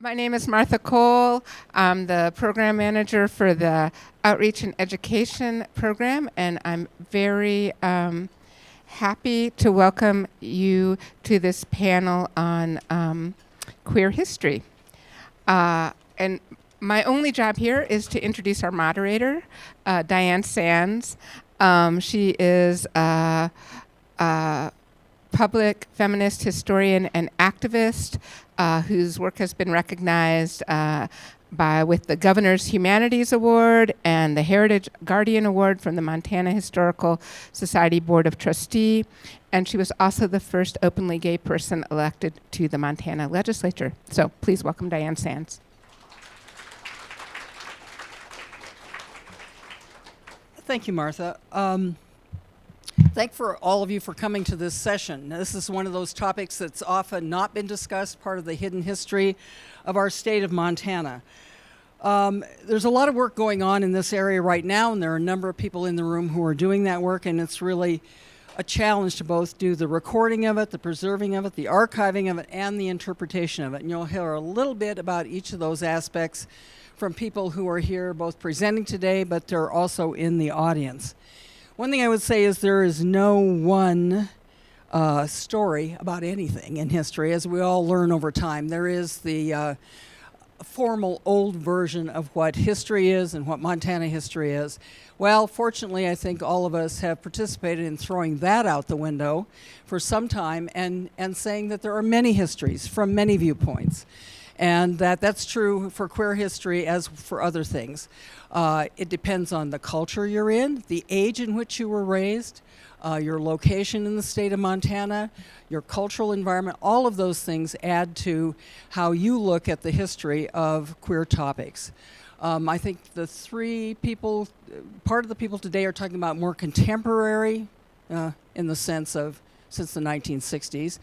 My name is Martha Cole. I'm the program manager for the Outreach and Education program, and I'm very happy to welcome you to this panel on queer history. And my only job here is to introduce our moderator, Diane Sands. She is a public feminist historian and activist whose work has been recognized with the Governor's Humanities Award and the Heritage Guardian Award from the Montana Historical Society Board of Trustees. And she was also the first openly gay person elected to the Montana legislature. So please welcome Diane Sands. Thank you, Martha. Thank for all of you for coming to this session. Now, this is one of those topics that's often not been discussed, part of the hidden history of our state of Montana. There's a lot of work going on in this area right now, and there are a number of people in the room who are doing that work, and it's really a challenge to both do the recording of it, the preserving of it, the archiving of it, and the interpretation of it. And you'll hear a little bit about each of those aspects from people who are here both presenting today, but they're also in the audience. One thing I would say is there is no one story about anything in history, as we all learn over time. There is the formal old version of what history is and what Montana history is. Well, fortunately, I think all of us have participated in throwing that out the window for some time and saying that there are many histories from many viewpoints. And that's true for queer history as for other things. It depends on the culture you're in, the age in which you were raised, your location in the state of Montana, your cultural environment. All of those things add to how you look at the history of queer topics. I think the three people, part of the people today are talking about more contemporary in the sense of since the 1960s.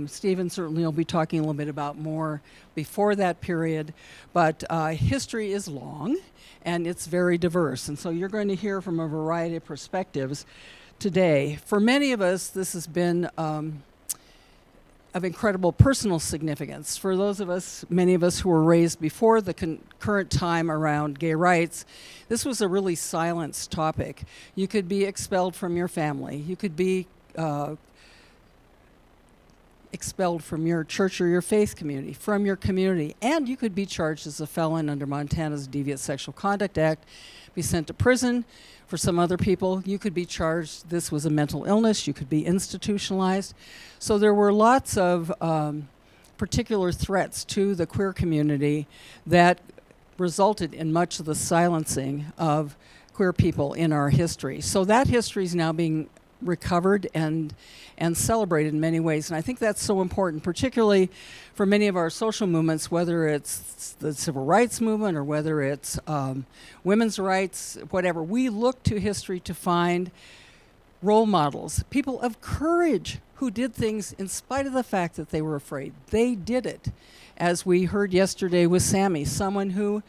Stephen certainly will be talking a little bit about more before that period, but history is long and it's very diverse. And so you're going to hear from a variety of perspectives today. For many of us, this has been of incredible personal significance. For those of us, many of us who were raised before the current time around gay rights, this was a really silenced topic. You could be expelled from your family. You could be expelled from your church or your faith community, from your community, and you could be charged as a felon under Montana's Deviant Sexual Conduct Act, be sent to prison. For some other people, you could be charged, this was a mental illness, you could be institutionalized. So there were lots of particular threats to the queer community that resulted in much of the silencing of queer people in our history. So that history is now being recovered and celebrated in many ways. And I think that's so important, particularly for many of our social movements, whether it's the civil rights movement or whether it's women's rights, whatever. We look to history to find role models, people of courage who did things in spite of the fact that they were afraid. They did it. As we heard yesterday with Sammy, someone who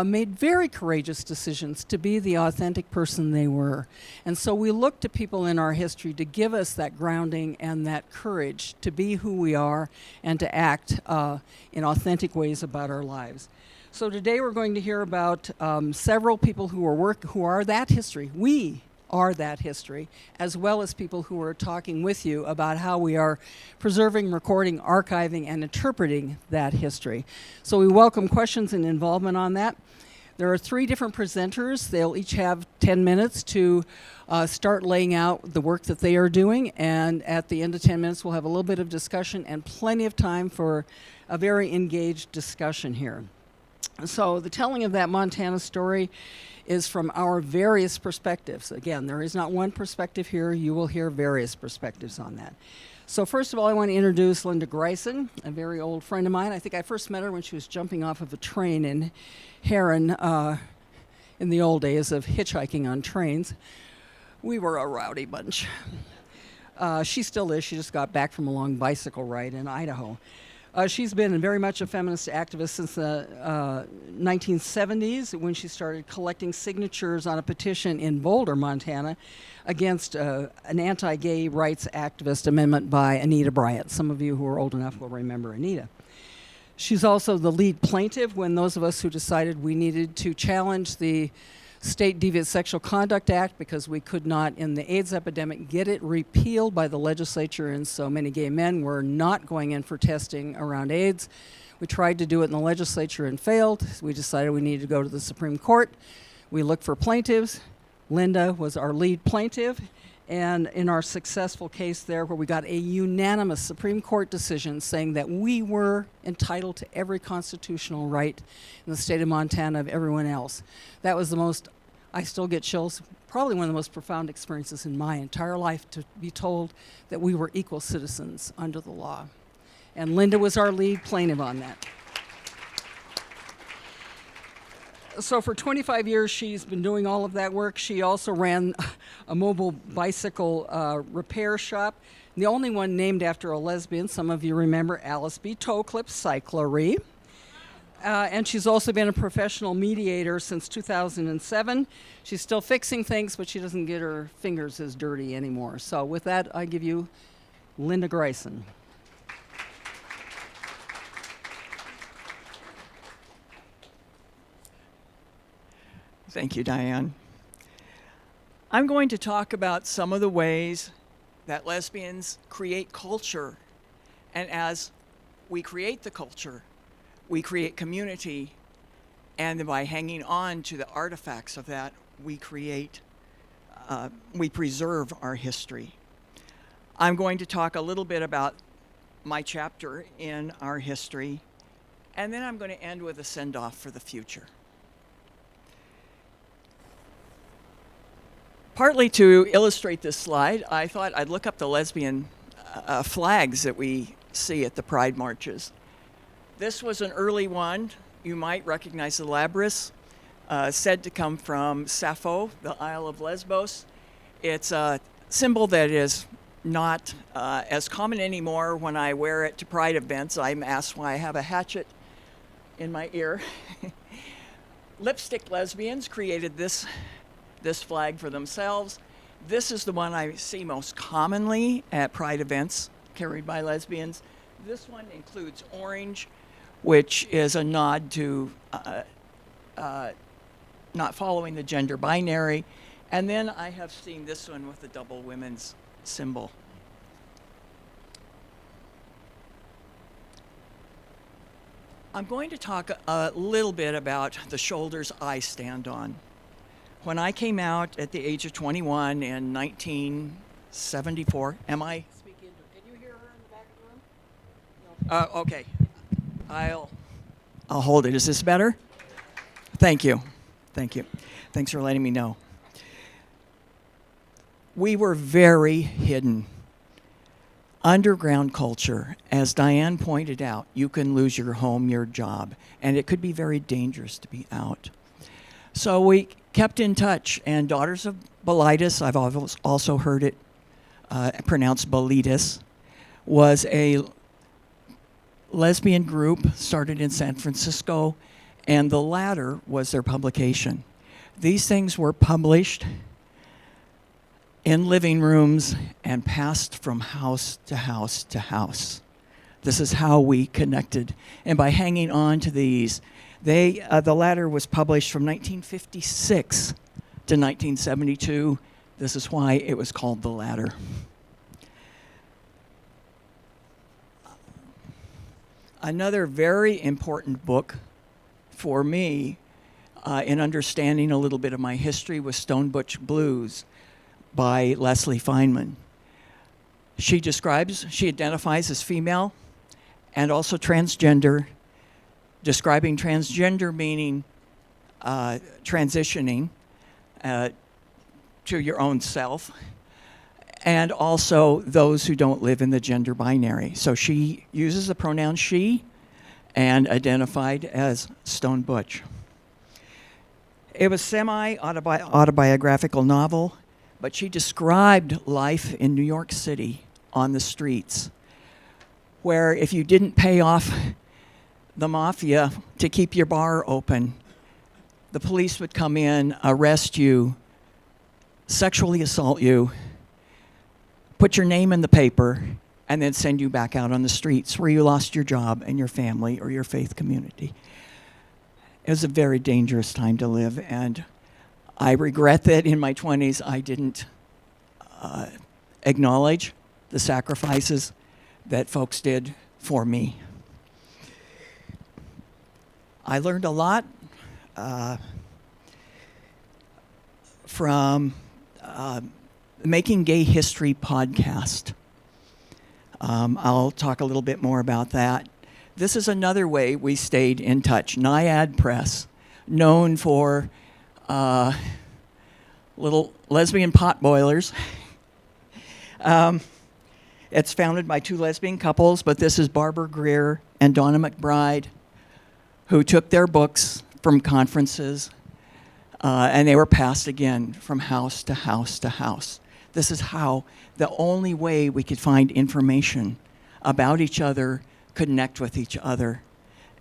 made very courageous decisions to be the authentic person they were. And so we look to people in our history to give us that grounding and that courage to be who we are and to act in authentic ways about our lives. So today we're going to hear about several people who are that history. We are that history, as well as people who are talking with you about how we are preserving, recording, archiving, and interpreting that history. So we welcome questions and involvement on that. There are three different presenters. They'll each have 10 minutes to start laying out the work that they are doing, and at the end of 10 minutes we'll have a little bit of discussion and plenty of time for a very engaged discussion here. So the telling of that Montana story is from our various perspectives. Again, there is not one perspective here. You will hear various perspectives on that. So first of all, I want to introduce Linda Gryczan, a very old friend of mine. I think I first met her when she was jumping off of a train in Erin in the old days of hitchhiking on trains. We were a rowdy bunch. She still is. She just got back from a long bicycle ride in Idaho. She's been very much a feminist activist since the 1970s, when she started collecting signatures on a petition in Boulder, Montana, against an anti-gay rights activist amendment by Anita Bryant. Some of you who are old enough will remember Anita. She's also the lead plaintiff when those of us who decided we needed to challenge the State Deviant Sexual Conduct Act because we could not, in the AIDS epidemic, get it repealed by the legislature, and so many gay men were not going in for testing around AIDS. We tried to do it in the legislature and failed. We decided we needed to go to the Supreme Court. We looked for plaintiffs. Linda was our lead plaintiff. And in our successful case there, where we got a unanimous Supreme Court decision saying that we were entitled to every constitutional right in the state of Montana of everyone else. That was the most, I still get chills, probably one of the most profound experiences in my entire life, to be told that we were equal citizens under the law. And Linda was our lead plaintiff on that. So for 25 years, she's been doing all of that work. She also ran a mobile bicycle repair shop, the only one named after a lesbian. Some of you remember Alice B. Toeclip Cyclery. And she's also been a professional mediator since 2007. She's still fixing things, but she doesn't get her fingers as dirty anymore. So with that, I give you Linda Gryczan. Thank you, Diane. I'm going to talk about some of the ways that lesbians create culture. And as we create the culture, we create community. And by hanging on to the artifacts of that, we preserve our history. I'm going to talk a little bit about my chapter in our history. And then I'm going to end with a send-off for the future. Partly to illustrate this slide, I thought I'd look up the lesbian flags that we see at the Pride marches. This was an early one. You might recognize the Labrys, said to come from Sappho, the Isle of Lesbos. It's a symbol that is not as common anymore. When I wear it to Pride events, I'm asked why I have a hatchet in my ear. Lipstick lesbians created this flag for themselves. This is the one I see most commonly at Pride events carried by lesbians. This one includes orange, which is a nod to not following the gender binary. And then I have seen this one with the double women's symbol. I'm going to talk a little bit about the shoulders I stand on. When I came out at the age of 21 in 1974, am I? Speak into it. Can you hear her in the back of the room? No. Okay. I'll hold it. Is this better? Thank you. Thank you. Thanks for letting me know. We were very hidden. Underground culture, as Diane pointed out, you can lose your home, your job, and it could be very dangerous to be out. So we kept in touch, and Daughters of Bilitis, I've also heard it pronounced Bilitis, was a lesbian group started in San Francisco, and The Ladder was their publication. These things were published in living rooms and passed from house to house to house. This is how we connected, and by hanging on to these, The Ladder was published from 1956 to 1972. This is why it was called The Ladder. Another very important book for me in understanding a little bit of my history was Stone Butch Blues by Leslie Feynman. She identifies as female and also transgender, describing transgender meaning transitioning to your own self, and also those who don't live in the gender binary. So she uses the pronoun she and identified as Stone Butch. It was semi-autobiographical novel, but she described life in New York City on the streets, where if you didn't pay off the mafia to keep your bar open, the police would come in, arrest you, sexually assault you, put your name in the paper, and then send you back out on the streets where you lost your job and your family or your faith community. It was a very dangerous time to live, and I regret that in my 20s I didn't acknowledge the sacrifices that folks did for me. I learned a lot from Making Gay History podcast. I'll talk a little bit more about that. This is another way we stayed in touch. Naiad Press, known for little lesbian pot boilers. It's founded by two lesbian couples, but this is Barbara Greer and Donna McBride, who took their books from conferences, and they were passed again from house to house to house. This is how the only way we could find information about each other, connect with each other.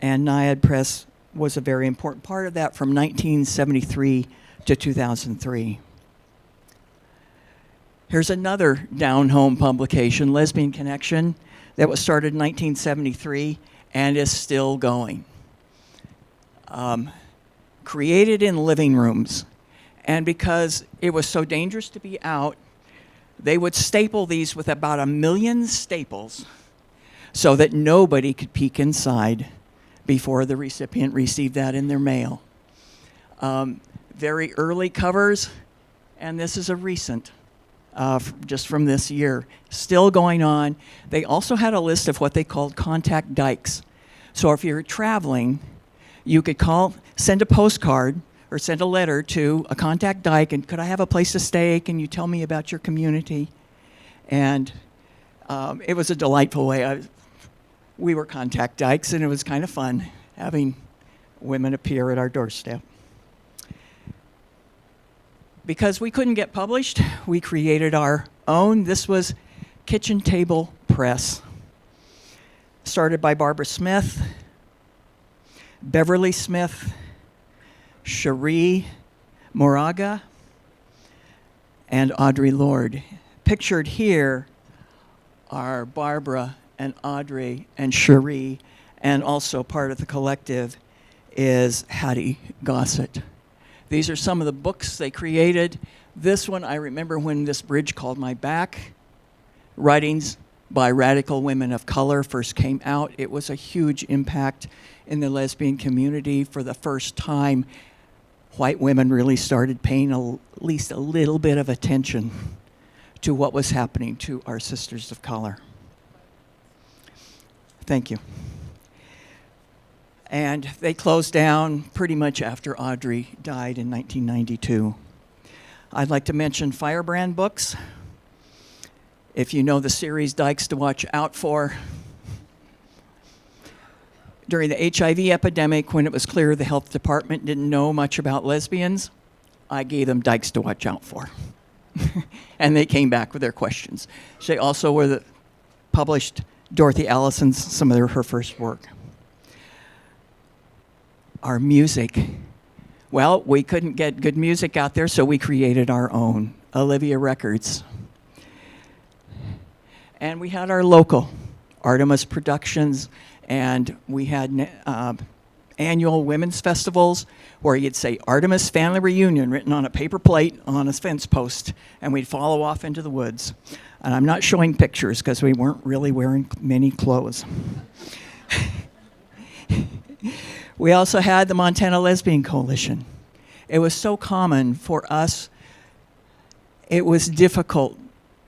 And Naiad Press was a very important part of that from 1973 to 2003. Here's another down-home publication, Lesbian Connection, that was started in 1973 and is still going. Created in living rooms. And because it was so dangerous to be out, they would staple these with about 1 million staples so that nobody could peek inside before the recipient received that in their mail. Very early covers, and this is a recent, just from this year, still going on. They also had a list of what they called contact dykes. So if you're traveling, you could send a postcard or send a letter to a contact dyke, and could I have a place to stay? Can you tell me about your community? And it was a delightful way. We were contact dykes, and it was kind of fun having women appear at our doorstep. Because we couldn't get published, we created our own. This was Kitchen Table Press, started by Barbara Smith, Beverly Smith, Cherie Moraga, and Audre Lorde. Pictured here are Barbara and Audre and Cherie, and also part of the collective is Hattie Gossett. These are some of the books they created. This one, I remember when This Bridge Called My Back, writings by radical women of color first came out. It was a huge impact in the lesbian community. For the first time, white women really started paying at least a little bit of attention to what was happening to our sisters of color. Thank you. And they closed down pretty much after Audre died in 1992. I'd like to mention Firebrand Books. If you know the series Dykes to Watch Out For, during the HIV epidemic, when it was clear the health department didn't know much about lesbians, I gave them Dykes to Watch Out For. And they came back with their questions. They also published Dorothy Allison's, some of her first work. Our music. Well, we couldn't get good music out there, so we created our own, Olivia Records. And we had our local, Artemis Productions, and we had annual women's festivals where you'd say Artemis Family Reunion written on a paper plate on a fence post, and we'd follow off into the woods. And I'm not showing pictures because we weren't really wearing many clothes. We also had the Montana Lesbian Coalition. It was so common for us, it was difficult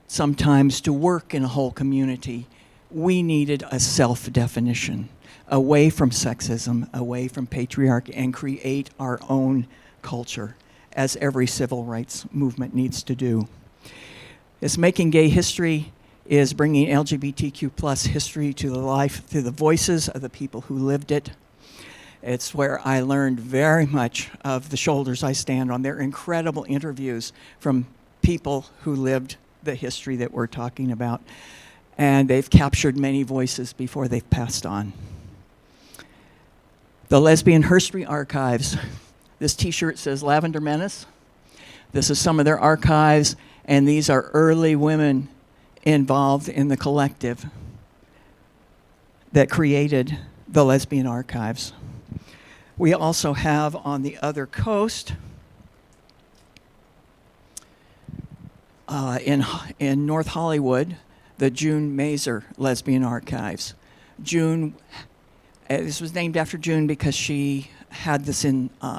sometimes to work in a whole community. We needed a self-definition, away from sexism, away from patriarchy, and create our own culture, as every civil rights movement needs to do. This Making Gay History is bringing LGBTQ+ history to the life through the voices of the people who lived it. It's where I learned very much of the shoulders I stand on. They're incredible interviews from people who lived the history that we're talking about. And they've captured many voices before they've passed on. The Lesbian History Archives. This t-shirt says Lavender Menace. This is some of their archives, and these are early women involved in the collective that created the Lesbian Archives. We also have on the other coast, in North Hollywood, the June Mazer Lesbian Archives. June, this was named after June because she had this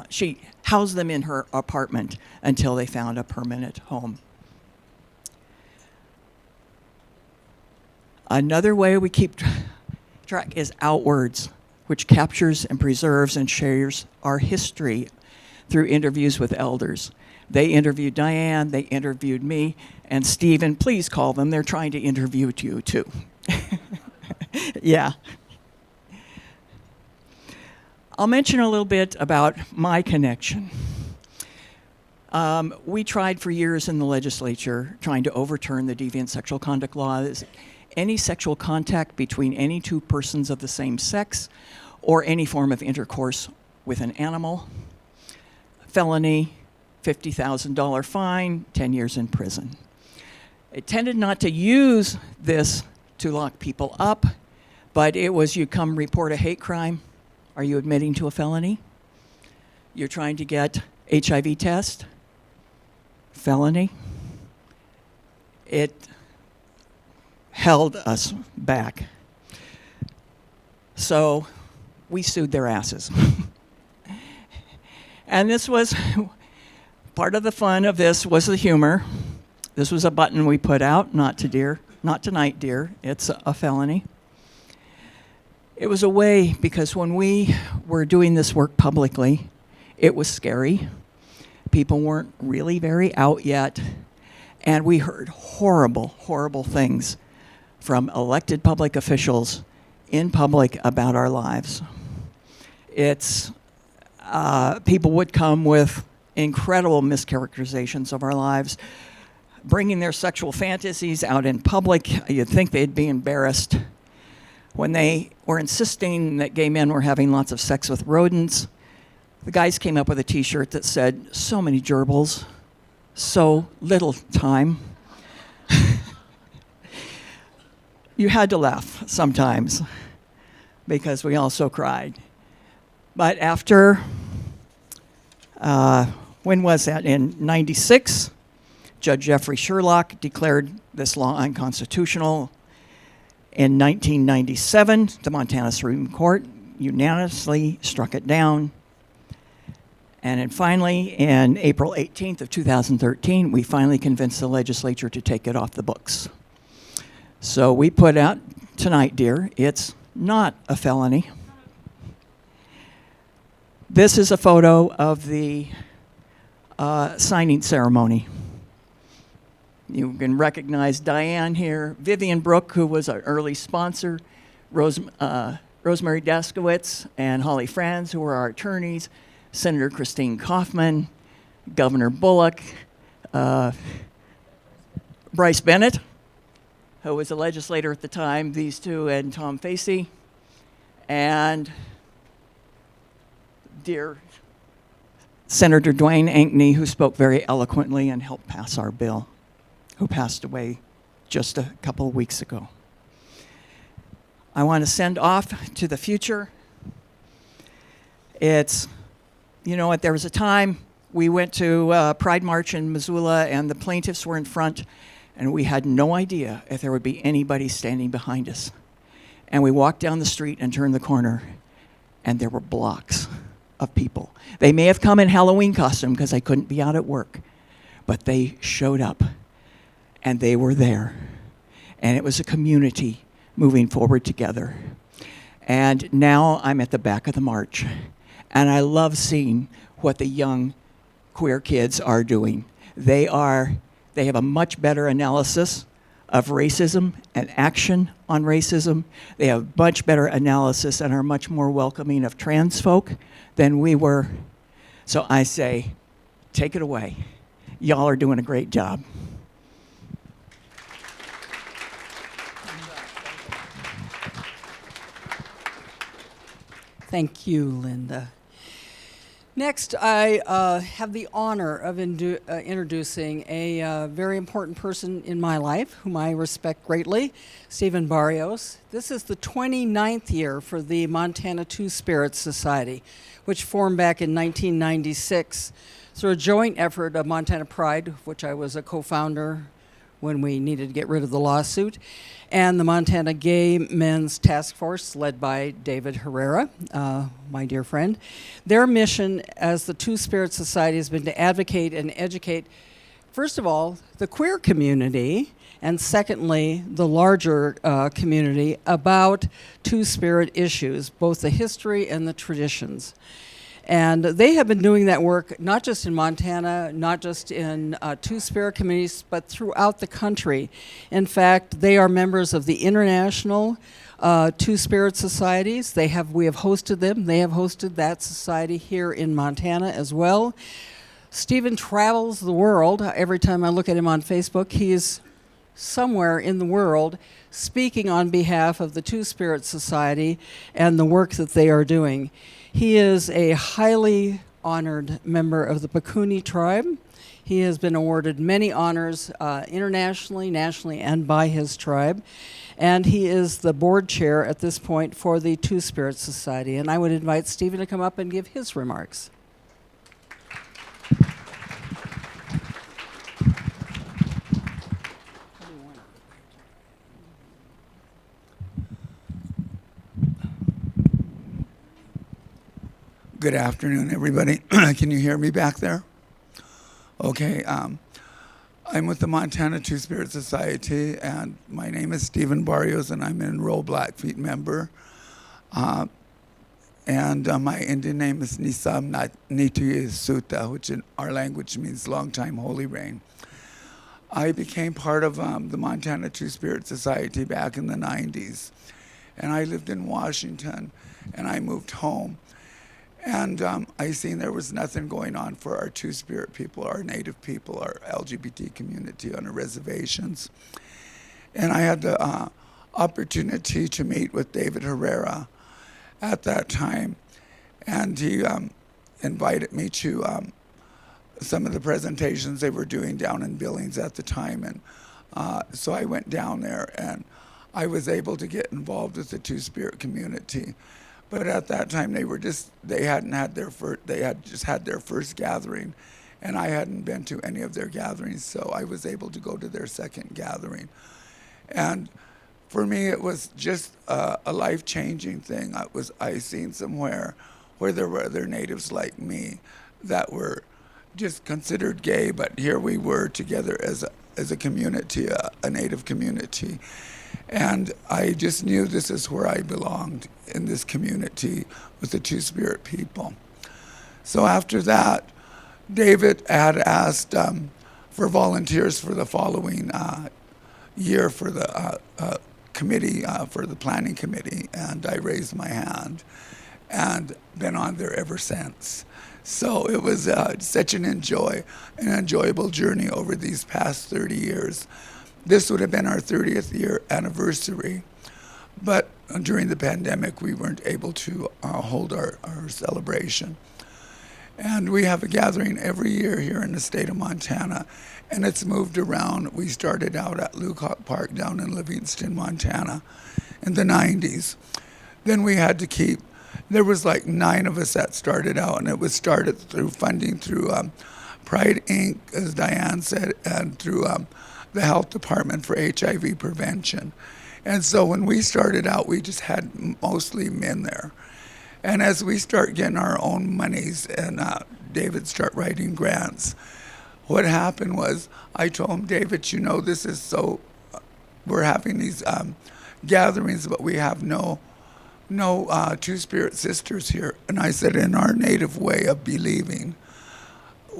she housed them in her apartment until they found a permanent home. Another way we keep track is Outwards, which captures and preserves and shares our history through interviews with elders. They interviewed Diane, they interviewed me, and Stephen, please call them. They're trying to interview you too. Yeah. I'll mention a little bit about my connection. We tried for years in the legislature trying to overturn the deviant sexual conduct laws. Any sexual contact between any two persons of the same sex or any form of intercourse with an animal, felony, $50,000 fine, 10 years in prison. It tended not to use this to lock people up, but it was you come report a hate crime. Are you admitting to a felony? You're trying to get HIV test, felony. It held us back. So we sued their asses. And this was, part of the fun of this was the humor. This was a button we put out, not tonight, dear. It's a felony. It was a way, because when we were doing this work publicly, it was scary. People weren't really very out yet. And we heard horrible, horrible things from elected public officials in public about our lives. It's, people would come with incredible mischaracterizations of our lives, bringing their sexual fantasies out in public. You'd think they'd be embarrassed. When they were insisting that gay men were having lots of sex with rodents, the guys came up with a t-shirt that said, "So many gerbils, so little time." You had to laugh sometimes because we also cried. But after, when was that? In '96, Judge Jeffrey Sherlock declared this law unconstitutional. In 1997, the Montana Supreme Court unanimously struck it down. And then finally, in April 18th of 2013, we finally convinced the legislature to take it off the books. So we put out tonight, dear, it's not a felony. This is a photo of the signing ceremony. You can recognize Diane here, Vivian Brooke, who was our early sponsor, Rosemary Daskowitz, and Holly Franz, who were our attorneys, Senator Christine Kaufman, Governor Bullock, Bryce Bennett, who was a legislator at the time, these two, and Tom Facey, and dear Senator Dwayne Ankney, who spoke very eloquently and helped pass our bill, who passed away just a couple of weeks ago. I want to send off to the future. It's, you know what, there was a time we went to Pride March in Missoula and the plaintiffs were in front and we had no idea if there would be anybody standing behind us. And we walked down the street and turned the corner and there were blocks of people. They may have come in Halloween costume because they couldn't be out at work, but they showed up and they were there. And it was a community moving forward together. And now I'm at the back of the march. And I love seeing what the young queer kids are doing. They have a much better analysis of racism and action on racism. They have much better analysis and are much more welcoming of trans folk than we were. So I say, take it away. Y'all are doing a great job. Thank you, Linda. Next, I have the honor of introducing a very important person in my life, whom I respect greatly, Stephen Barrios. This is the 29th year for the Montana Two-Spirit Society, which formed back in 1996 through a joint effort of Montana Pride, of which I was a co-founder when we needed to get rid of the lawsuit, and the Montana Gay Men's Task Force, led by David Herrera, my dear friend. Their mission as the Two-Spirit Society has been to advocate and educate, first of all, the queer community, and secondly, the larger community about Two-Spirit issues, both the history and the traditions. And they have been doing that work not just in Montana, not just in Two-Spirit communities, but throughout the country. In fact, they are members of the International Two-Spirit Societies. We have hosted them. They have hosted that society here in Montana as well. Stephen travels the world. Every time I look at him on Facebook, he is somewhere in the world speaking on behalf of the Two-Spirit Society and the work that they are doing. He is a highly honored member of the Pekuni tribe. He has been awarded many honors internationally, nationally, and by his tribe. And he is the board chair at this point for the Two-Spirit Society. And I would invite Stephen to come up and give his remarks. Good afternoon, everybody. Can you hear me back there? Okay. I'm with the Montana Two-Spirit Society, and my name is Stephen Barrios, and I'm an enrolled Blackfeet member. My Indian name is Nisam Nituye Suta, which in our language means long time holy rain. I became part of the Montana Two-Spirit Society back in the 90s, and I lived in Washington, and I moved home. And I seen there was nothing going on for our Two-Spirit people, our Native people, our LGBT community on the reservations. And I had the opportunity to meet with David Herrera at that time. And he invited me to some of the presentations they were doing down in Billings at the time. And so I went down there, and I was able to get involved with the Two-Spirit community. But at that time, they had just had their first gathering, and I hadn't been to any of their gatherings, so I was able to go to their second gathering. And for me, it was just a life-changing thing. I seen somewhere where there were other natives like me that were just considered gay, but here we were together as a community, a native community. And I just knew this is where I belonged, in this community with the Two-Spirit people. So after that, David had asked for volunteers for the following year for the committee, for the planning committee, and I raised my hand and been on there ever since. So it was such an enjoyable journey over these past 30 years. This would have been our 30th year anniversary, but during the pandemic, we weren't able to hold our celebration. And we have a gathering every year here in the state of Montana, and it's moved around. We started out at Lucock Park down in Livingston, Montana in the 90s. Then we had to there was like 9 of us that started out, and it was started through funding through Pride Inc., as Diane said, and through the health department for HIV prevention. And so when we started out, we just had mostly men there. And as we start getting our own monies and David start writing grants, what happened was I told him, David, this is so, we're having these gatherings, but we have no Two-Spirit sisters here. And I said, in our native way of believing,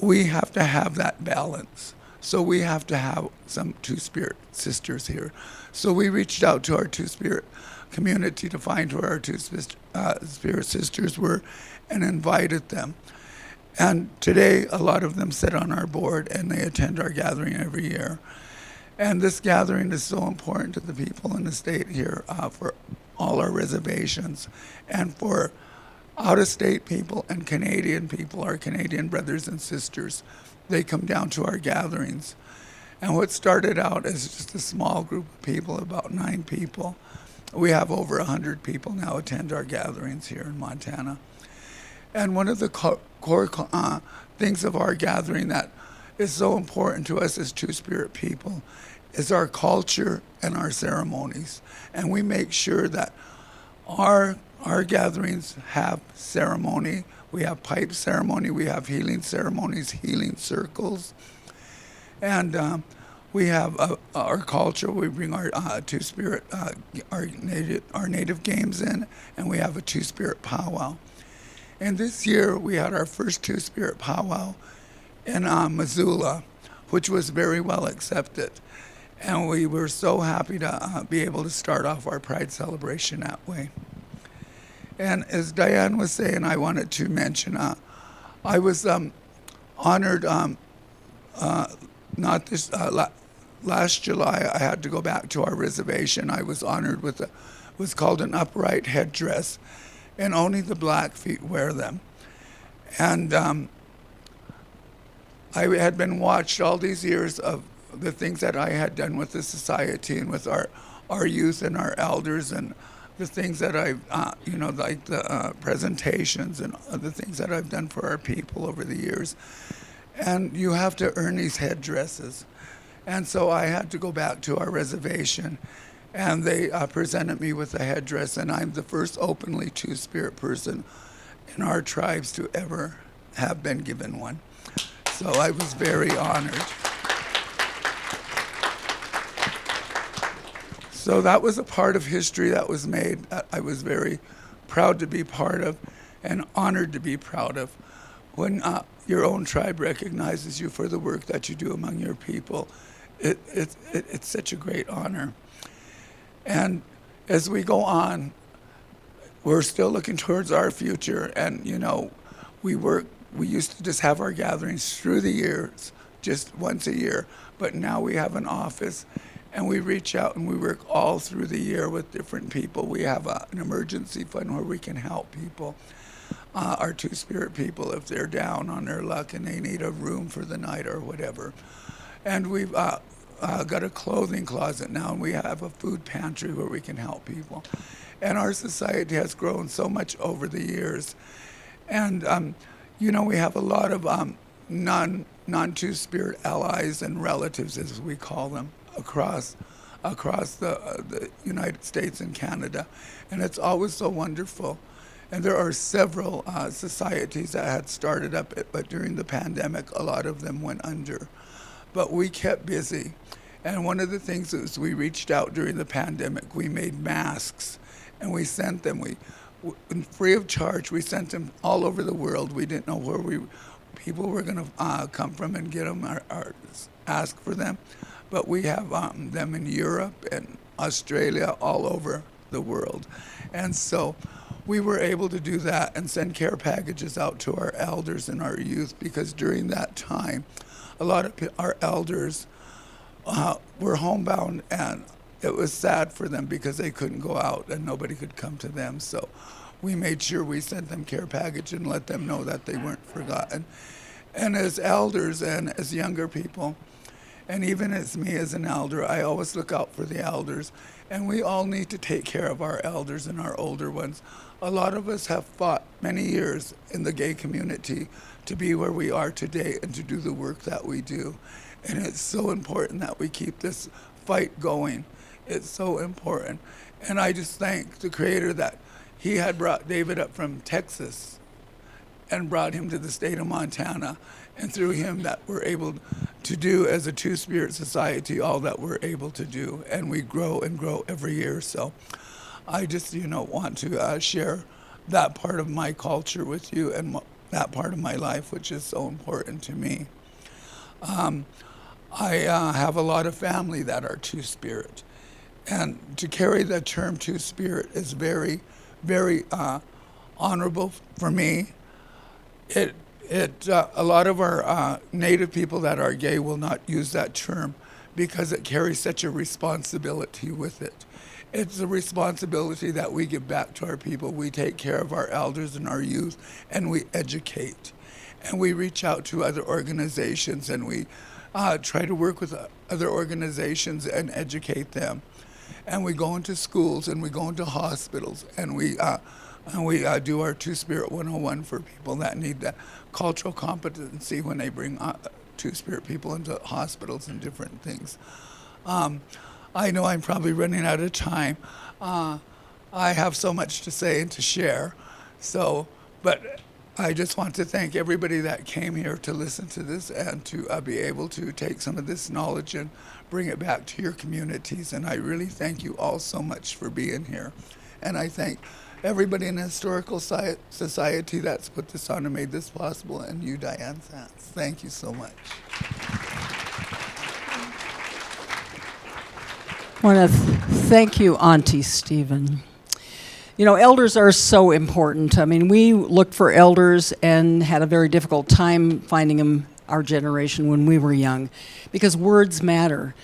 we have to have that balance. So we have to have some Two-Spirit sisters here. So we reached out to our Two-Spirit community to find where our Two-Spirit sisters were and invited them. And today, a lot of them sit on our board, and they attend our gathering every year. And this gathering is so important to the people in the state here for all our reservations and for out-of-state people and Canadian people, our Canadian brothers and sisters, they come down to our gatherings. And what started out as just a small group of people, about 9 people, we have over 100 people now attend our gatherings here in Montana. And one of the core things of our gathering that is so important to us as Two-Spirit people is our culture and our ceremonies. And we make sure that our gatherings have ceremony. We have pipe ceremony, we have healing ceremonies, healing circles. And we have our culture. We bring our Two-Spirit, our native games in, and we have a Two-Spirit powwow. And this year we had our first Two-Spirit powwow in Missoula, which was very well accepted. And we were so happy to be able to start off our Pride celebration that way. And as Diane was saying, I wanted to mention, I was honored, not this, last July, I had to go back to our reservation. I was honored with was called an upright headdress, and only the Blackfeet wear them. And I had been watched all these years of the things that I had done with the society and with our youth and our elders, and the things that I've, like the presentations and the things that I've done for our people over the years. And you have to earn these headdresses. And so I had to go back to our reservation, and they presented me with a headdress, and I'm the first openly Two-Spirit person in our tribes to ever have been given one. So I was very honored. So that was a part of history that was made that I was very proud to be part of and honored to be proud of. When your own tribe recognizes you for the work that you do among your people, it's such a great honor. And as we go on, we're still looking towards our future. And, we used to just have our gatherings through the years, just once a year. But now we have an office, and we reach out and we work all through the year with different people. We have an emergency fund where we can help people, our Two-Spirit people, if they're down on their luck and they need a room for the night or whatever. And we've got a clothing closet now, and we have a food pantry where we can help people. And our society has grown so much over the years. And, we have a lot of non-Two-Spirit allies and relatives, as we call them, across the United States and Canada. And it's always so wonderful. And there are several societies that had started up, but during the pandemic, a lot of them went under. But we kept busy. And one of the things is we reached out during the pandemic. We made masks, and we sent them. Free of charge, we sent them all over the world. We didn't know where people were going to come from and get them or ask for them. But we have them in Europe and Australia, all over the world. And so we were able to do that and send care packages out to our elders and our youth, because during that time, a lot of our elders were homebound, and it was sad for them because they couldn't go out and nobody could come to them. So we made sure we sent them care package and let them know that they weren't forgotten. And as elders and as younger people, and even as me as an elder, I always look out for the elders. And we all need to take care of our elders and our older ones. A lot of us have fought many years in the gay community to be where we are today and to do the work that we do. And it's so important that we keep this fight going. It's so important. And I just thank the Creator that He had brought David up from Texas and brought him to the state of Montana. And through him that we're able to do as a Two-Spirit society all that we're able to do. And we grow and grow every year. So I just, want to share that part of my culture with you and that part of my life, which is so important to me. I have a lot of family that are Two-Spirit. And to carry the term Two-Spirit is very, very honorable for me. A lot of our Native people that are gay will not use that term because it carries such a responsibility with it. It's a responsibility that we give back to our people. We take care of our elders and our youth, and we educate. And we reach out to other organizations, and we try to work with other organizations and educate them. And we go into schools, and we go into hospitals, and we do our Two-Spirit 101 for people that need that cultural competency when they bring Two-Spirit people into hospitals and different things. I know I'm probably running out of time. I have so much to say and to share. But I just want to thank everybody that came here to listen to this and to be able to take some of this knowledge and bring it back to your communities. And I really thank you all so much for being here. And I thank everybody in the Historical Society that's put this on and made this possible, and you, Diane Sands. Thank you so much. I want to thank you, Auntie Stephen. You know, elders are so important. I mean, we looked for elders and had a very difficult time finding them, our generation, when we were young, because words matter.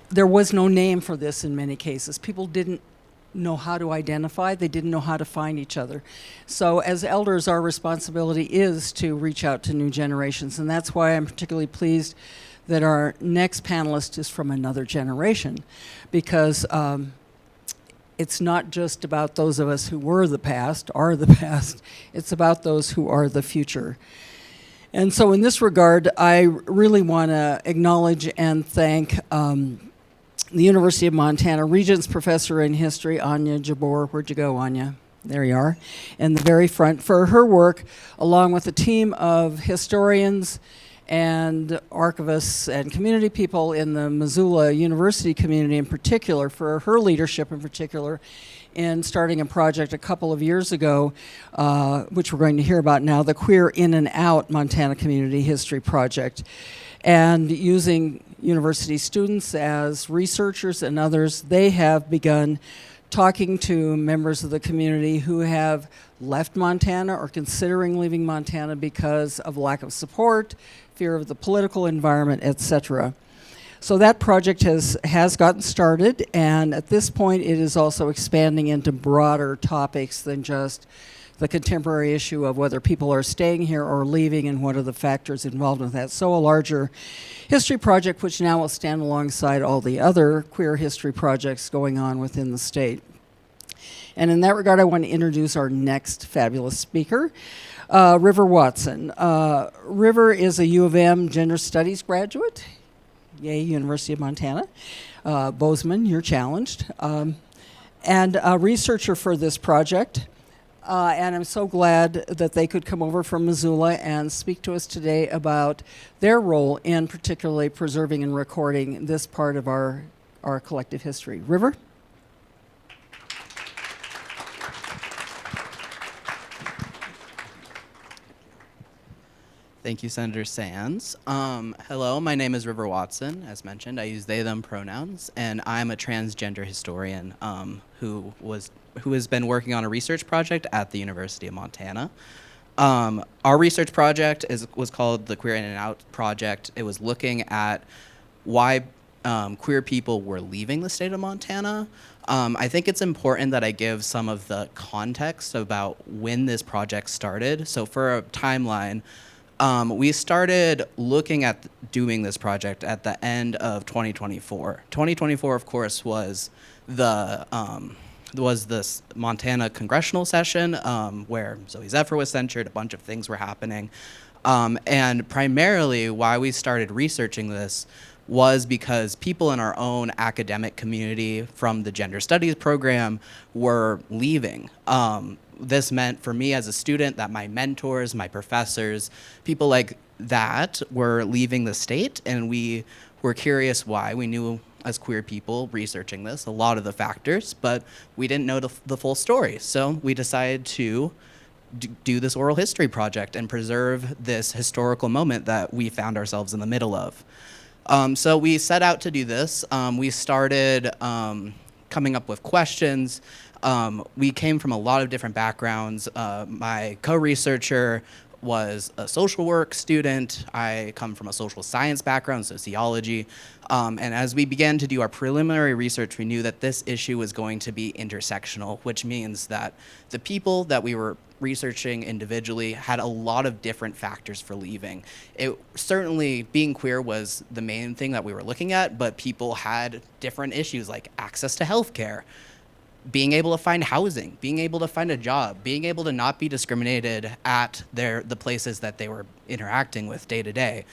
There was no name for this in many cases. People didn't know how to identify. They didn't know how to find each other. So as elders, our responsibility is to reach out to new generations, and that's why I'm particularly pleased that our next panelist is from another generation, because it's not just about those of us who were the past, are the past, it's about those who are the future. And so in this regard, I really want to acknowledge and thank the University of Montana Regents Professor in History, Anya Jabor. Where'd you go, Anya? There you are, in the very front, for her work, along with a team of historians and archivists and community people in the Missoula University community in particular, for her leadership in particular in starting a project a couple of years ago, which we're going to hear about now, the Queer In and Out Montana Community History Project. And using university students as researchers and others, they have begun talking to members of the community who have left Montana or considering leaving Montana because of lack of support, fear of the political environment, etc. So that project has gotten started, and at this point it is also expanding into broader topics than just the contemporary issue of whether people are staying here or leaving and what are the factors involved with that. So a larger history project, which now will stand alongside all the other queer history projects going on within the state. And in that regard, I want to introduce our next fabulous speaker, River Watson. River is a U of M gender studies graduate. Yay, University of Montana. Bozeman, you're challenged. And a researcher for this project. And I'm so glad that they could come over from Missoula and speak to us today about their role in particularly preserving and recording this part of our collective history. River? Thank you, Senator Sands. Hello, my name is River Watson. As mentioned, I use they, them pronouns, and I'm a transgender historian who has been working on a research project at the University of Montana. Our research project was called the Queer In and Out Project. It was looking at why queer people were leaving the state of Montana. I think it's important that I give some of the context about when this project started. So for a timeline, we started looking at doing this project at the end of 2024. 2024, of course, was this Montana congressional session where Zoe Zephyr was censured, a bunch of things were happening. And primarily why we started researching this was because people in our own academic community from the gender studies program were leaving. This meant for me as a student that my mentors, my professors, people like that were leaving the state, and we were curious why. We knew as queer people researching this a lot of the factors, but we didn't know the full story. So we decided to do this oral history project and preserve this historical moment that we found ourselves in the middle of. So we set out to do this. We started coming up with questions. We came from a lot of different backgrounds. My co-researcher was a social work student. I come from a social science background, sociology. And as we began to do our preliminary research, we knew that this issue was going to be intersectional, which means that the people that we were researching individually had a lot of different factors for leaving. It certainly, being queer was the main thing that we were looking at, but people had different issues like access to healthcare, being able to find housing, being able to find a job, being able to not be discriminated at the places that they were interacting with day to day.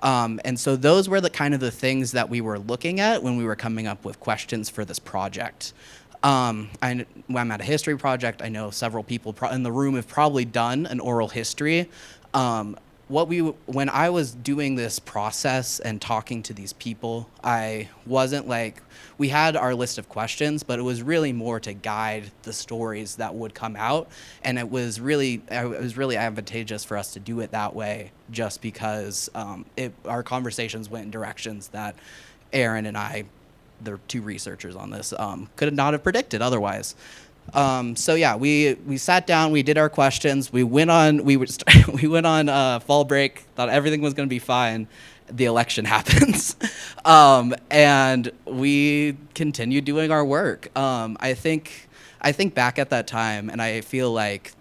And so those were the things that we were looking at when we were coming up with questions for this project. I'm at a history project. I know several people in the room have probably done an oral history. When I was doing this process and talking to these people, I wasn't we had our list of questions, but it was really more to guide the stories that would come out. And it was really advantageous for us to do it that way, just because our conversations went in directions that Erin and I, the two researchers on this, could not have predicted otherwise. So yeah, we sat down, we did our questions, we went on fall break, thought everything was going to be fine. The election happens, and we continued doing our work. I think back at that time, and I feel like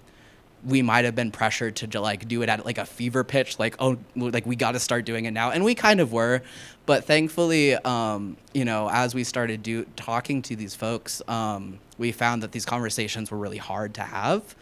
we might have been pressured to do it at a fever pitch, we got to start doing it now, and we kind of were. But thankfully, as we started talking to these folks, we found that these conversations were really hard to have.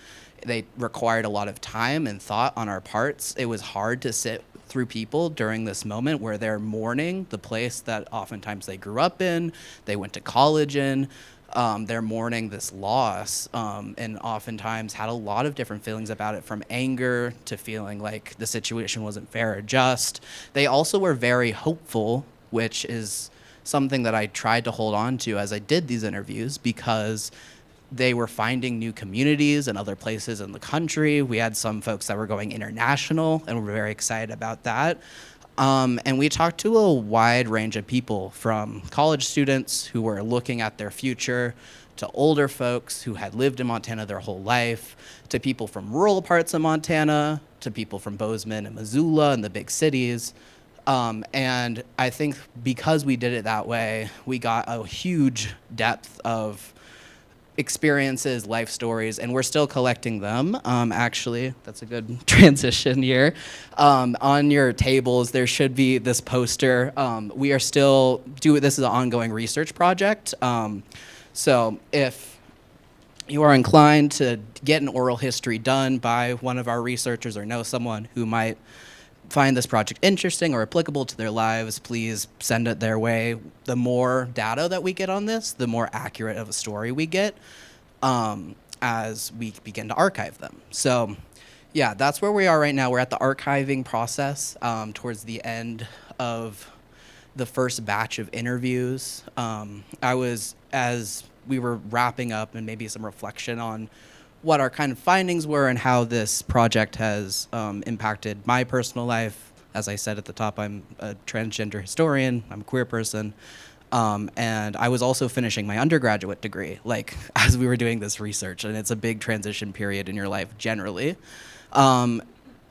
They required a lot of time and thought on our parts. It was hard to sit through people during this moment where they're mourning the place that oftentimes they grew up in, they went to college in. They're mourning this loss, and oftentimes had a lot of different feelings about it, from anger to feeling like the situation wasn't fair or just. They also were very hopeful, which is something that I tried to hold on to as I did these interviews, because they were finding new communities and other places in the country. We had some folks that were going international, and we're very excited about that. And we talked to a wide range of people, from college students who were looking at their future, to older folks who had lived in Montana their whole life, to people from rural parts of Montana, to people from Bozeman and Missoula and the big cities. And I think because we did it that way, we got a huge depth of experiences, life stories, and we're still collecting them. Actually, that's a good transition here. On your tables, there should be this poster. We are still this is an ongoing research project. So if you are inclined to get an oral history done by one of our researchers, or know someone who might find this project interesting or applicable to their lives, please send it their way. The more data that we get on this, the more accurate of a story we get, as we begin to archive them. So yeah, that's where we are right now. We're at the archiving process, towards the end of the first batch of interviews. As we were wrapping up, and maybe some reflection on what our kind of findings were and how this project has impacted my personal life. As I said at the top, I'm a transgender historian, I'm a queer person, and I was also finishing my undergraduate degree, as we were doing this research, and it's a big transition period in your life generally.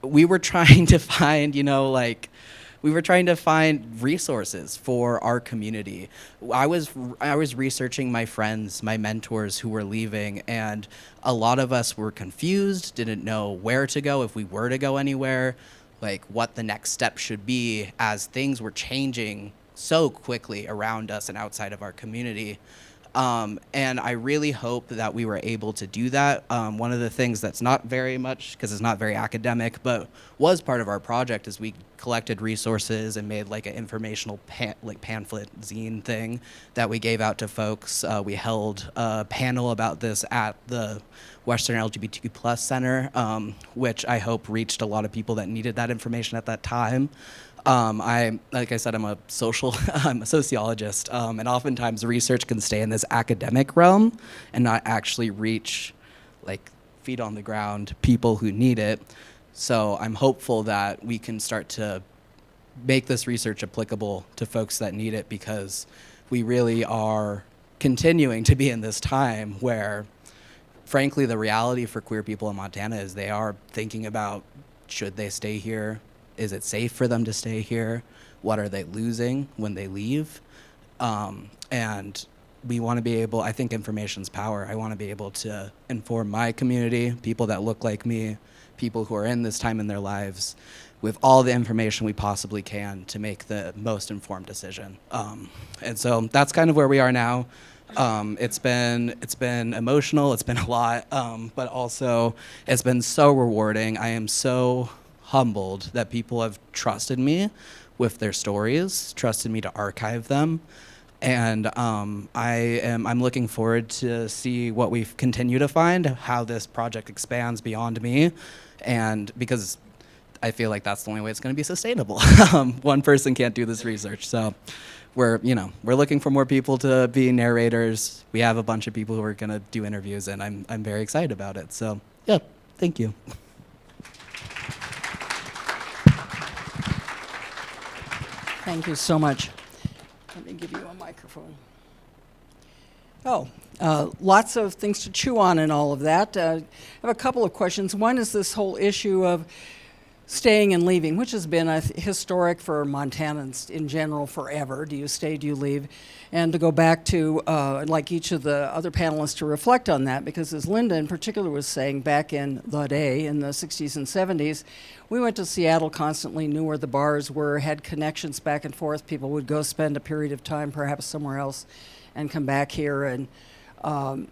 We were trying to find, resources for our community. I was researching my friends, my mentors who were leaving, and a lot of us were confused, didn't know where to go, if we were to go anywhere, what the next step should be, as things were changing so quickly around us and outside of our community. And I really hope that we were able to do that. One of the things that's not very much, because it's not very academic, but was part of our project, is we collected resources and made an informational pamphlet zine thing that we gave out to folks. We held a panel about this at the Western LGBTIQ2S Center, which I hope reached a lot of people that needed that information at that time. Like I said, I'm a sociologist, and oftentimes research can stay in this academic realm and not actually reach feet on the ground people who need it. So I'm hopeful that we can start to make this research applicable to folks that need it, because we really are continuing to be in this time where, frankly, the reality for queer people in Montana is they are thinking about should they stay here? Is it safe for them to stay here? What are they losing when they leave? And we want to be able, I think information's power. I want to be able to inform my community, people that look like me, people who are in this time in their lives, with all the information we possibly can to make the most informed decision. And so that's kind of where we are now. It's been emotional, it's been a lot, but also it's been so rewarding. I am so humbled that people have trusted me with their stories, trusted me to archive them. And I'm looking forward to see what we continue to find, how this project expands beyond me, and because I feel like that's the only way it's going to be sustainable. One person can't do this research, so we're looking for more people to be narrators. We have a bunch of people who are going to do interviews, and I'm very excited about it. So yeah, thank you. Thank you so much. Let me give you a microphone. Lots of things to chew on in all of that. I have a couple of questions. One is this whole issue of staying and leaving, which has been historic for Montanans in general forever. Do you stay, do you leave? And to go back to, like each of the other panelists, to reflect on that, because as Linda in particular was saying, back in the day, in the 60s and 70s, we went to Seattle constantly, knew where the bars were, had connections back and forth. People would go spend a period of time perhaps somewhere else and come back here. And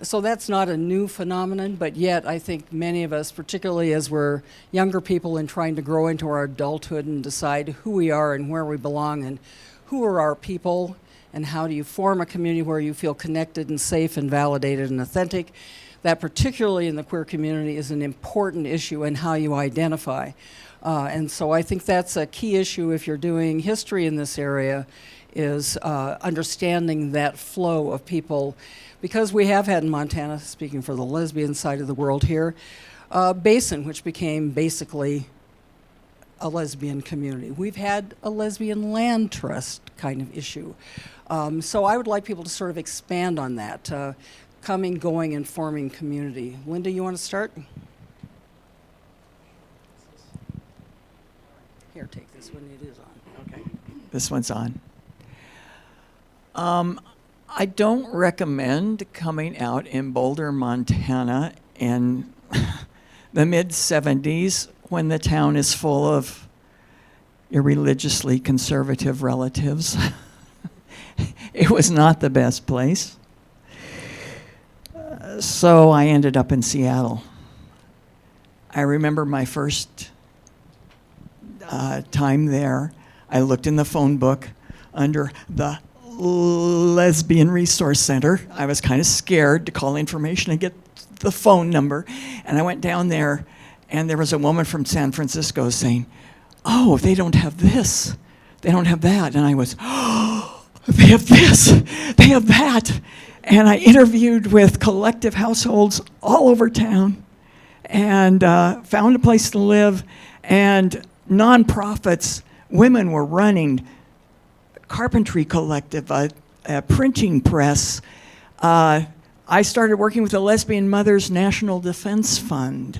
so that's not a new phenomenon, but yet I think many of us, particularly as we're younger people and trying to grow into our adulthood and decide who we are and where we belong and who are our people and how do you form a community where you feel connected and safe and validated and authentic, that particularly in the queer community is an important issue in how you identify. And so I think that's a key issue if you're doing history in this area, is understanding that flow of people. Because we have had in Montana, speaking for the lesbian side of the world here, Basin, which became basically a lesbian community. We've had a lesbian land trust kind of issue. So I would like people to sort of expand on that, coming, going, and forming community. Linda, you want to start? Here, take this one, it is on. Okay. This one's on. I don't recommend coming out in Boulder, Montana in the mid-70s when the town is full of your religiously conservative relatives. It was not the best place. So I ended up in Seattle. I remember my first time there. I looked in the phone book under the Lesbian Resource Center. I was kind of scared to call information and get the phone number. And I went down there, and there was a woman from San Francisco saying, "Oh, they don't have this. They don't have that." And I was, "Oh, they have this. They have that." And I interviewed with collective households all over town and found a place to live. And nonprofits, women were running carpentry collective, a printing press. I started working with the Lesbian Mothers National Defense Fund.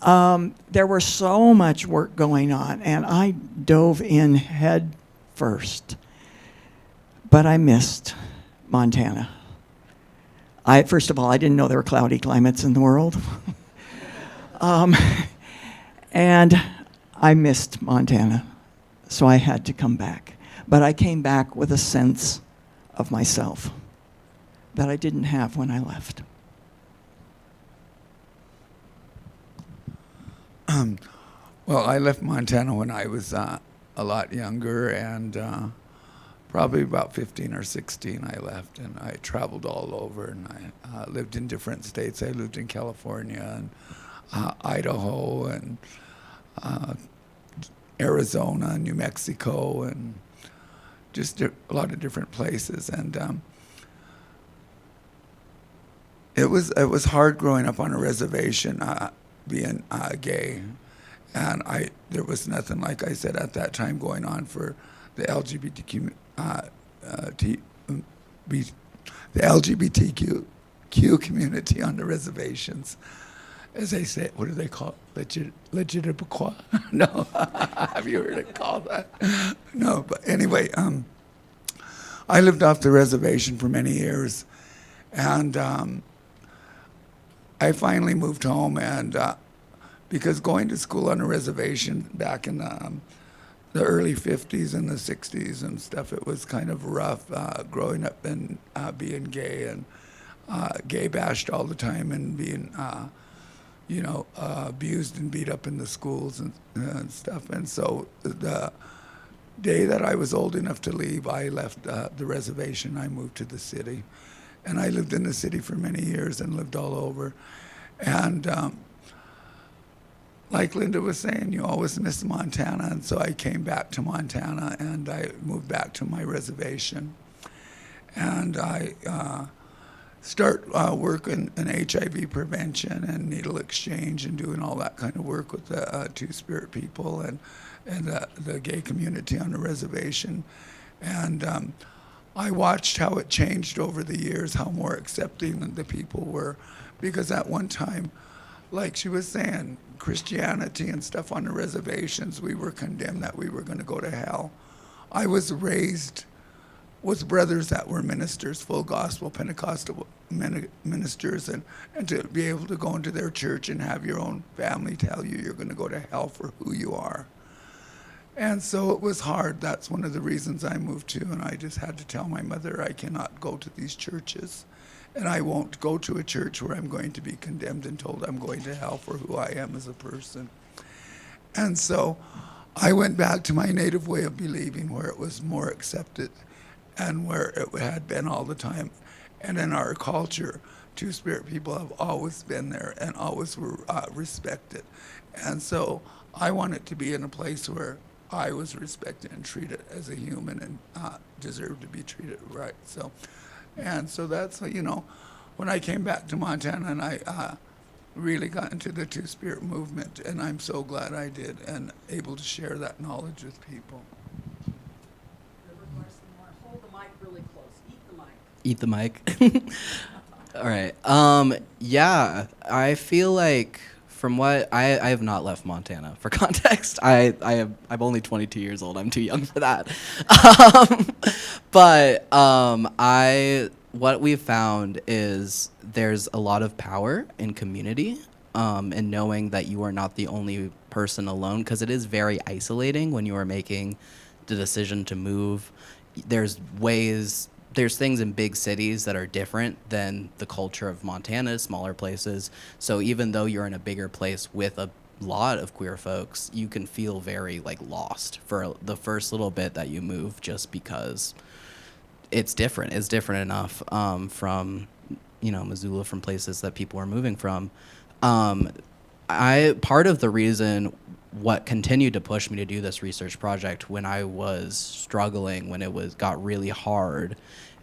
There was so much work going on, and I dove in head first. But I missed Montana. First of all, I didn't know there were cloudy climates in the world. And I missed Montana, so I had to come back. But I came back with a sense of myself that I didn't have when I left. Well, I left Montana when I was a lot younger, and probably about 15 or 16 I left, and I traveled all over, and I lived in different states. I lived in California and Idaho and Arizona, New Mexico, and just a lot of different places. And it was hard growing up on a reservation, being gay, and there was nothing, like I said, at that time going on for the LGBTQ community on the reservations. as they say, what do they call it? Legitimaquois? No. Have you heard it called that? No, but anyway, I lived off the reservation for many years, and I finally moved home, and because going to school on a reservation back in the early 50s and the 60s and stuff, it was kind of rough growing up and being gay and gay bashed all the time and being, abused and beat up in the schools and stuff. And so the day that I was old enough to leave, I left the reservation. I moved to the city. And I lived in the city for many years and lived all over. And like Linda was saying, you always miss Montana. And so I came back to Montana and I moved back to my reservation. And I start working in HIV prevention and needle exchange and doing all that kind of work with the Two-Spirit people and the gay community on the reservation. And I watched how it changed over the years, how more accepting the people were. Because at one time, like she was saying, Christianity and stuff on the reservations, we were condemned that we were going to go to hell. I was raised with brothers that were ministers, full gospel Pentecostal ministers, and to be able to go into their church and have your own family tell you you're going to go to hell for who you are. And so it was hard. That's one of the reasons I moved to, and I just had to tell my mother I cannot go to these churches. And I won't go to a church where I'm going to be condemned and told I'm going to hell for who I am as a person. And so I went back to my native way of believing, where it was more accepted and where it had been all the time. And in our culture, Two-Spirit people have always been there and always were respected. And so I wanted to be in a place where I was respected and treated as a human and deserved to be treated right. And so that's, when I came back to Montana and I really got into the Two-Spirit movement, and I'm so glad I did and able to share that knowledge with people. Hold the mic really close. Eat the mic. All right. Yeah, I feel like from what I have not left Montana for context. I'm only 22 years old. I'm too young for that. But what we've found is there's a lot of power in community, and knowing that you are not the only person alone, because it is very isolating when you are making the decision to move. There's things in big cities that are different than the culture of Montana, smaller places. So even though you're in a bigger place with a lot of queer folks, you can feel very lost for the first little bit that you move, just because it's different. It's different enough from Missoula, from places that people are moving from. Part of the reason what continued to push me to do this research project when I was struggling, when it got really hard,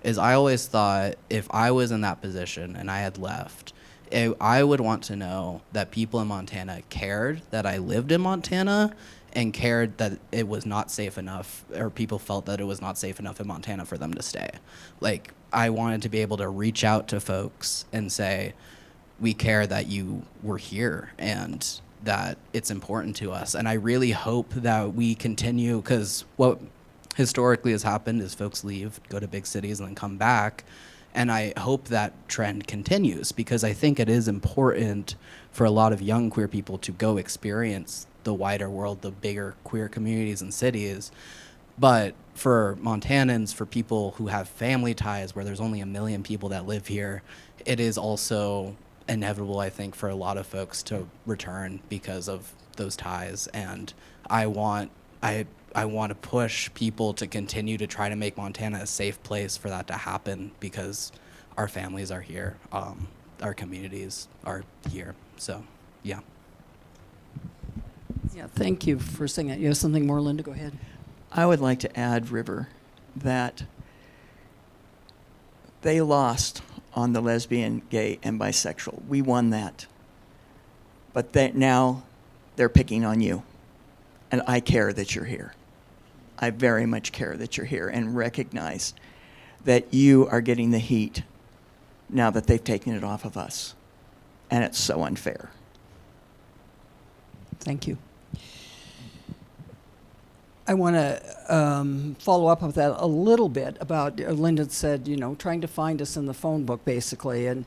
is I always thought if I was in that position and I had left, I would want to know that people in Montana cared that I lived in Montana and cared that it was not safe enough, or people felt that it was not safe enough in Montana for them to stay. I wanted to be able to reach out to folks and say, we care that you were here and that it's important to us. And I really hope that we continue, because what historically has happened is folks leave, go to big cities, and then come back. And I hope that trend continues, because I think it is important for a lot of young queer people to go experience the wider world, the bigger queer communities and cities. But for Montanans, for people who have family ties where there's only 1 million people that live here, it is also inevitable, I think, for a lot of folks to return because of those ties. And I want to push people to continue to try to make Montana a safe place for that to happen, because our families are here, our communities are here. So, yeah. Yeah, thank you for saying that. You have something more, Linda? Go ahead. I would like to add, River, that they lost on the lesbian, gay, and bisexual. We won that. But now they're picking on you. And I care that you're here. I very much care that you're here, and recognize that you are getting the heat now that they've taken it off of us. And it's so unfair. Thank you. I want to follow up with that a little bit about, Linda said, trying to find us in the phone book, basically, and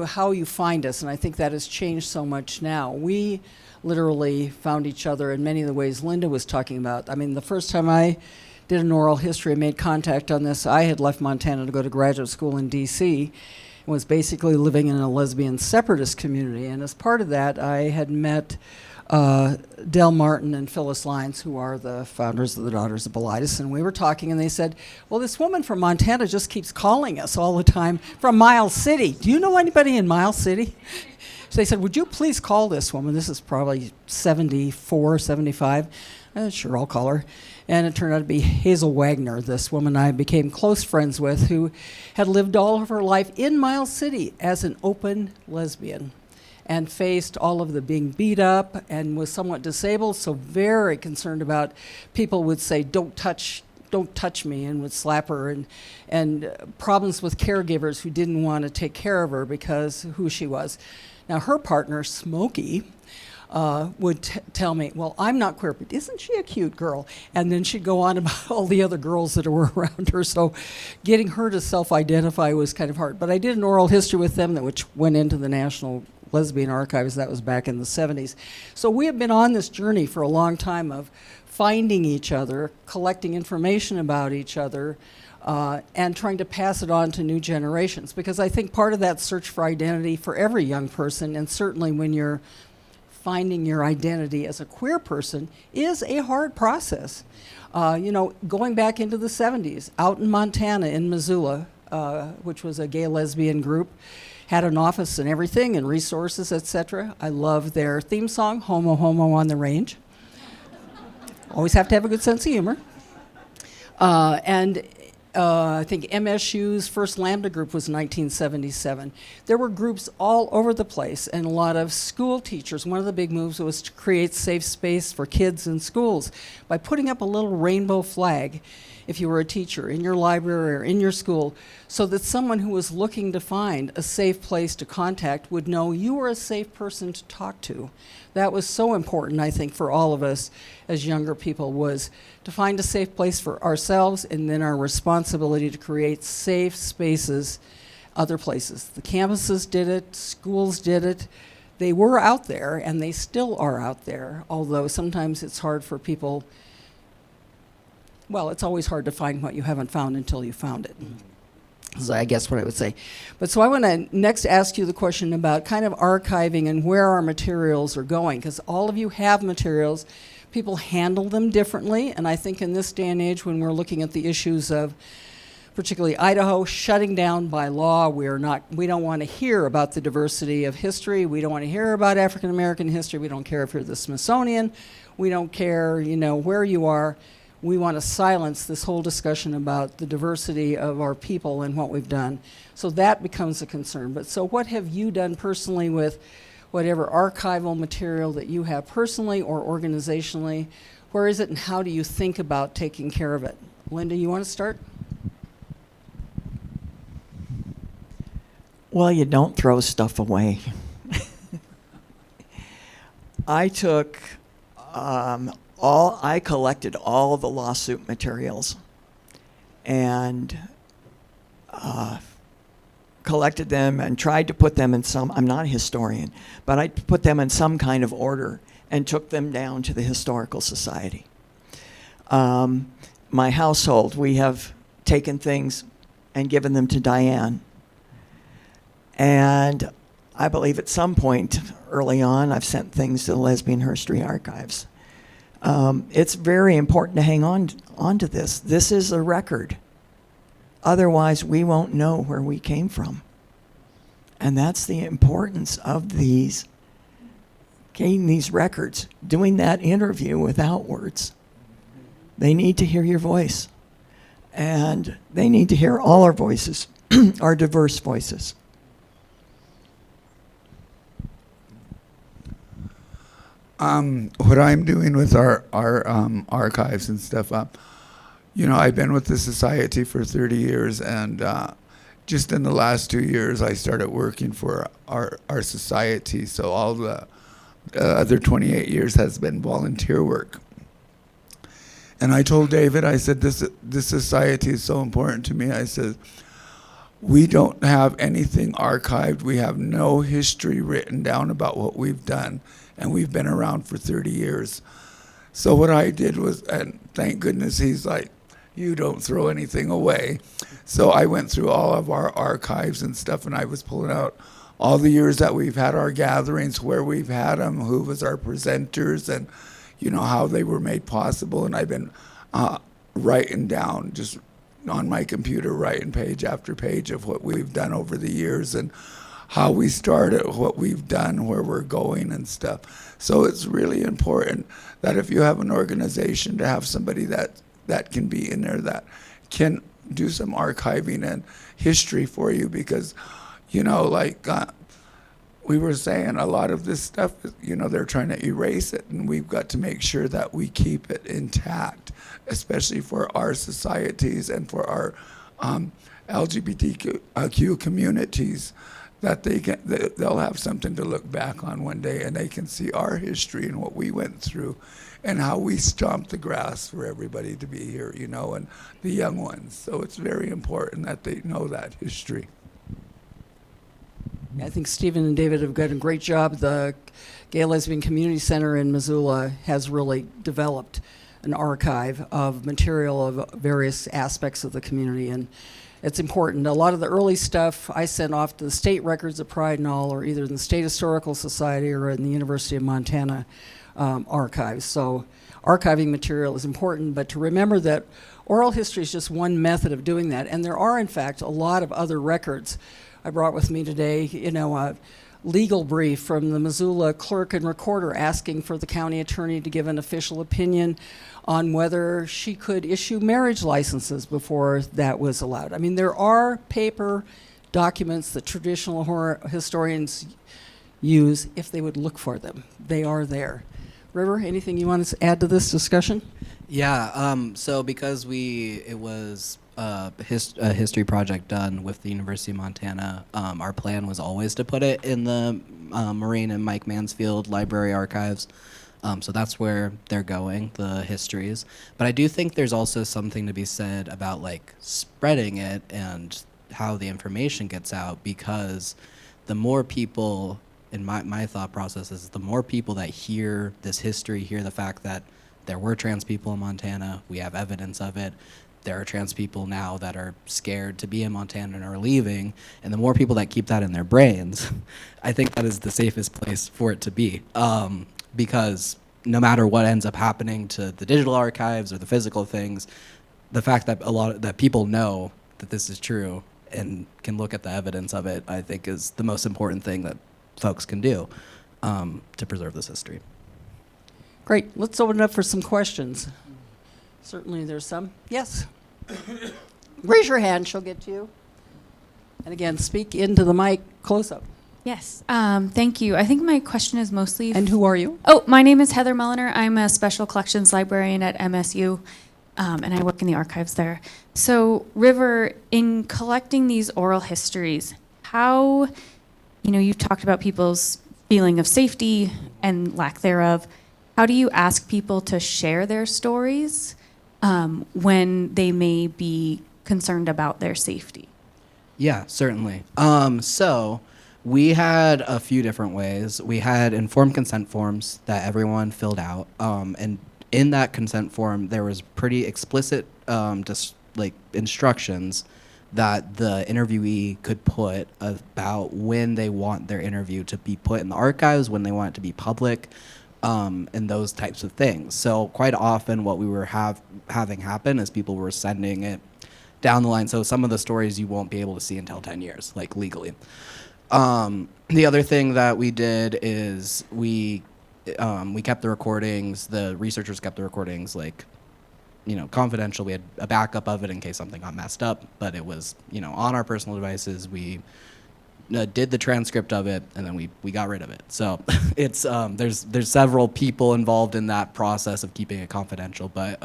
how you find us, and I think that has changed so much now. We literally found each other in many of the ways Linda was talking about. I mean, the first time I did an oral history and made contact on this, I had left Montana to go to graduate school in D.C., and was basically living in a lesbian separatist community, and as part of that, I had met Del Martin and Phyllis Lyons, who are the founders of the Daughters of Bilitis, and we were talking, and they said, well, this woman from Montana just keeps calling us all the time from Miles City. Do you know anybody in Miles City? So they said, would you please call this woman? This is probably 74, 75. Sure, I'll call her. And it turned out to be Hazel Wagner, this woman I became close friends with, who had lived all of her life in Miles City as an open lesbian, and faced all of the being beat up and was somewhat disabled, so very concerned about people would say, don't touch me, and would slap her, and problems with caregivers who didn't want to take care of her because of who she was. Now her partner, Smokey, would tell me, well, I'm not queer, but isn't she a cute girl? And then she'd go on about all the other girls that were around her, so getting her to self-identify was kind of hard. But I did an oral history with them, which went into the National Lesbian Archives. That was back in the 70s. So we have been on this journey for a long time of finding each other, collecting information about each other, and trying to pass it on to new generations. Because I think part of that search for identity for every young person, and certainly when you're finding your identity as a queer person, is a hard process. Going back into the 70s, out in Montana, in Missoula, which was a gay lesbian group, had an office and everything and resources, etc. I love their theme song, Homo Homo on the Range. Always have to have a good sense of humor. I think MSU's first Lambda group was 1977. There were groups all over the place, and a lot of school teachers. One of the big moves was to create safe space for kids in schools by putting up a little rainbow flag, if you were a teacher, in your library or in your school, so that someone who was looking to find a safe place to contact would know you were a safe person to talk to. That was so important, I think, for all of us as younger people, was to find a safe place for ourselves, and then our responsibility to create safe spaces other places. The campuses did it, schools did it. They were out there, and they still are out there, although sometimes it's hard for people. Well, it's always hard to find what you haven't found until you found it, is I guess what I would say. But so I want to next ask you the question about kind of archiving and where our materials are going, because all of you have materials. People handle them differently, and I think in this day and age when we're looking at the issues of particularly Idaho shutting down by law, we don't want to hear about the diversity of history. We don't want to hear about African American history. We don't care if you're the Smithsonian. We don't care, where you are. We want to silence this whole discussion about the diversity of our people and what we've done. So that becomes a concern. But so what have you done personally with whatever archival material that you have personally or organizationally? Where is it, and how do you think about taking care of it? Linda, you want to start? Well, you don't throw stuff away. I collected all the lawsuit materials and collected them and tried to put them in I'm not a historian, but I put them in some kind of order and took them down to the Historical Society. My household, we have taken things and given them to Diane. And I believe at some point early on, I've sent things to the Lesbian History Archives. It's very important to hang on to this. This is a record. Otherwise, we won't know where we came from. And that's the importance of getting these records, doing that interview without words. They need to hear your voice. And they need to hear all our voices, our diverse voices. What I'm doing with our archives and stuff, I've been with the society for 30 years, and just in the last 2 years, I started working for our society. So all the other 28 years has been volunteer work. And I told David, I said, this society is so important to me. I said, we don't have anything archived. We have no history written down about what we've done. And we've been around for 30 years. So what I did was, and thank goodness he's like, you don't throw anything away. So I went through all of our archives and stuff, and I was pulling out all the years that we've had our gatherings, where we've had them, who was our presenters, and you know how they were made possible. And I've been writing down, just on my computer, writing page after page of what we've done over the years and how we started, what we've done, where we're going and stuff. So it's really important that if you have an organization, to have somebody that can be in there that can do some archiving and history for you, because, you know, like we were saying, a lot of this stuff, you know, they're trying to erase it, and we've got to make sure that we keep it intact, especially for our societies and for our LGBTIQ communities, that they'll have something to look back on one day, and they can see our history and what we went through and how we stomped the grass for everybody to be here, you know, and the young ones. So it's very important that they know that history. I think Stephen and David have done a great job. The Gay Lesbian Community Center in Missoula has really developed an archive of material of various aspects of the community, and it's important. A lot of the early stuff I sent off to the State Records of Pride and all, or either in the State Historical Society or in the University of Montana archives. So archiving material is important, but to remember that oral history is just one method of doing that, and there are, in fact, a lot of other records. I brought with me today, you know, a legal brief from the Missoula clerk and recorder asking for the county attorney to give an official opinion on whether she could issue marriage licenses before that was allowed. I mean, there are paper documents that traditional historians use if they would look for them. They are there. River, anything you want to add to this discussion? Yeah, so because it was a history project done with the University of Montana, our plan was always to put it in the Maureen and Mike Mansfield Library Archives. So that's where they're going, the histories. But I do think there's also something to be said about like spreading it and how the information gets out, because the more people, in my thought process is, the more people that hear this history, hear the fact that there were trans people in Montana, we have evidence of it, there are trans people now that are scared to be in Montana and are leaving, and the more people that keep that in their brains, I think that is the safest place for it to be. Because no matter what ends up happening to the digital archives or the physical things, the fact that that people know that this is true and can look at the evidence of it, I think is the most important thing that folks can do to preserve this history. Great. Let's open it up for some questions. Certainly there's some. Yes. Raise your hand. She'll get to you. And again, speak into the mic close up. Yes, thank you. I think my question is mostly... And who are you? Oh, my name is Heather Mulliner. I'm a special collections librarian at MSU, and I work in the archives there. So, River, in collecting these oral histories, how, you know, you talked about people's feeling of safety and lack thereof. How do you ask people to share their stories when they may be concerned about their safety? Yeah, certainly. So we had a few different ways. We had informed consent forms that everyone filled out, and in that consent form, there was pretty explicit instructions that the interviewee could put about when they want their interview to be put in the archives, when they want it to be public, and those types of things. So quite often what we were having happen is people were sending it down the line. So some of the stories you won't be able to see until 10 years, like legally. The other thing that we did is we kept the recordings, the researchers kept the recordings confidential. We had a backup of it in case something got messed up, but it was, on our personal devices. We did the transcript of it, and then we got rid of it. So it's there's several people involved in that process of keeping it confidential, but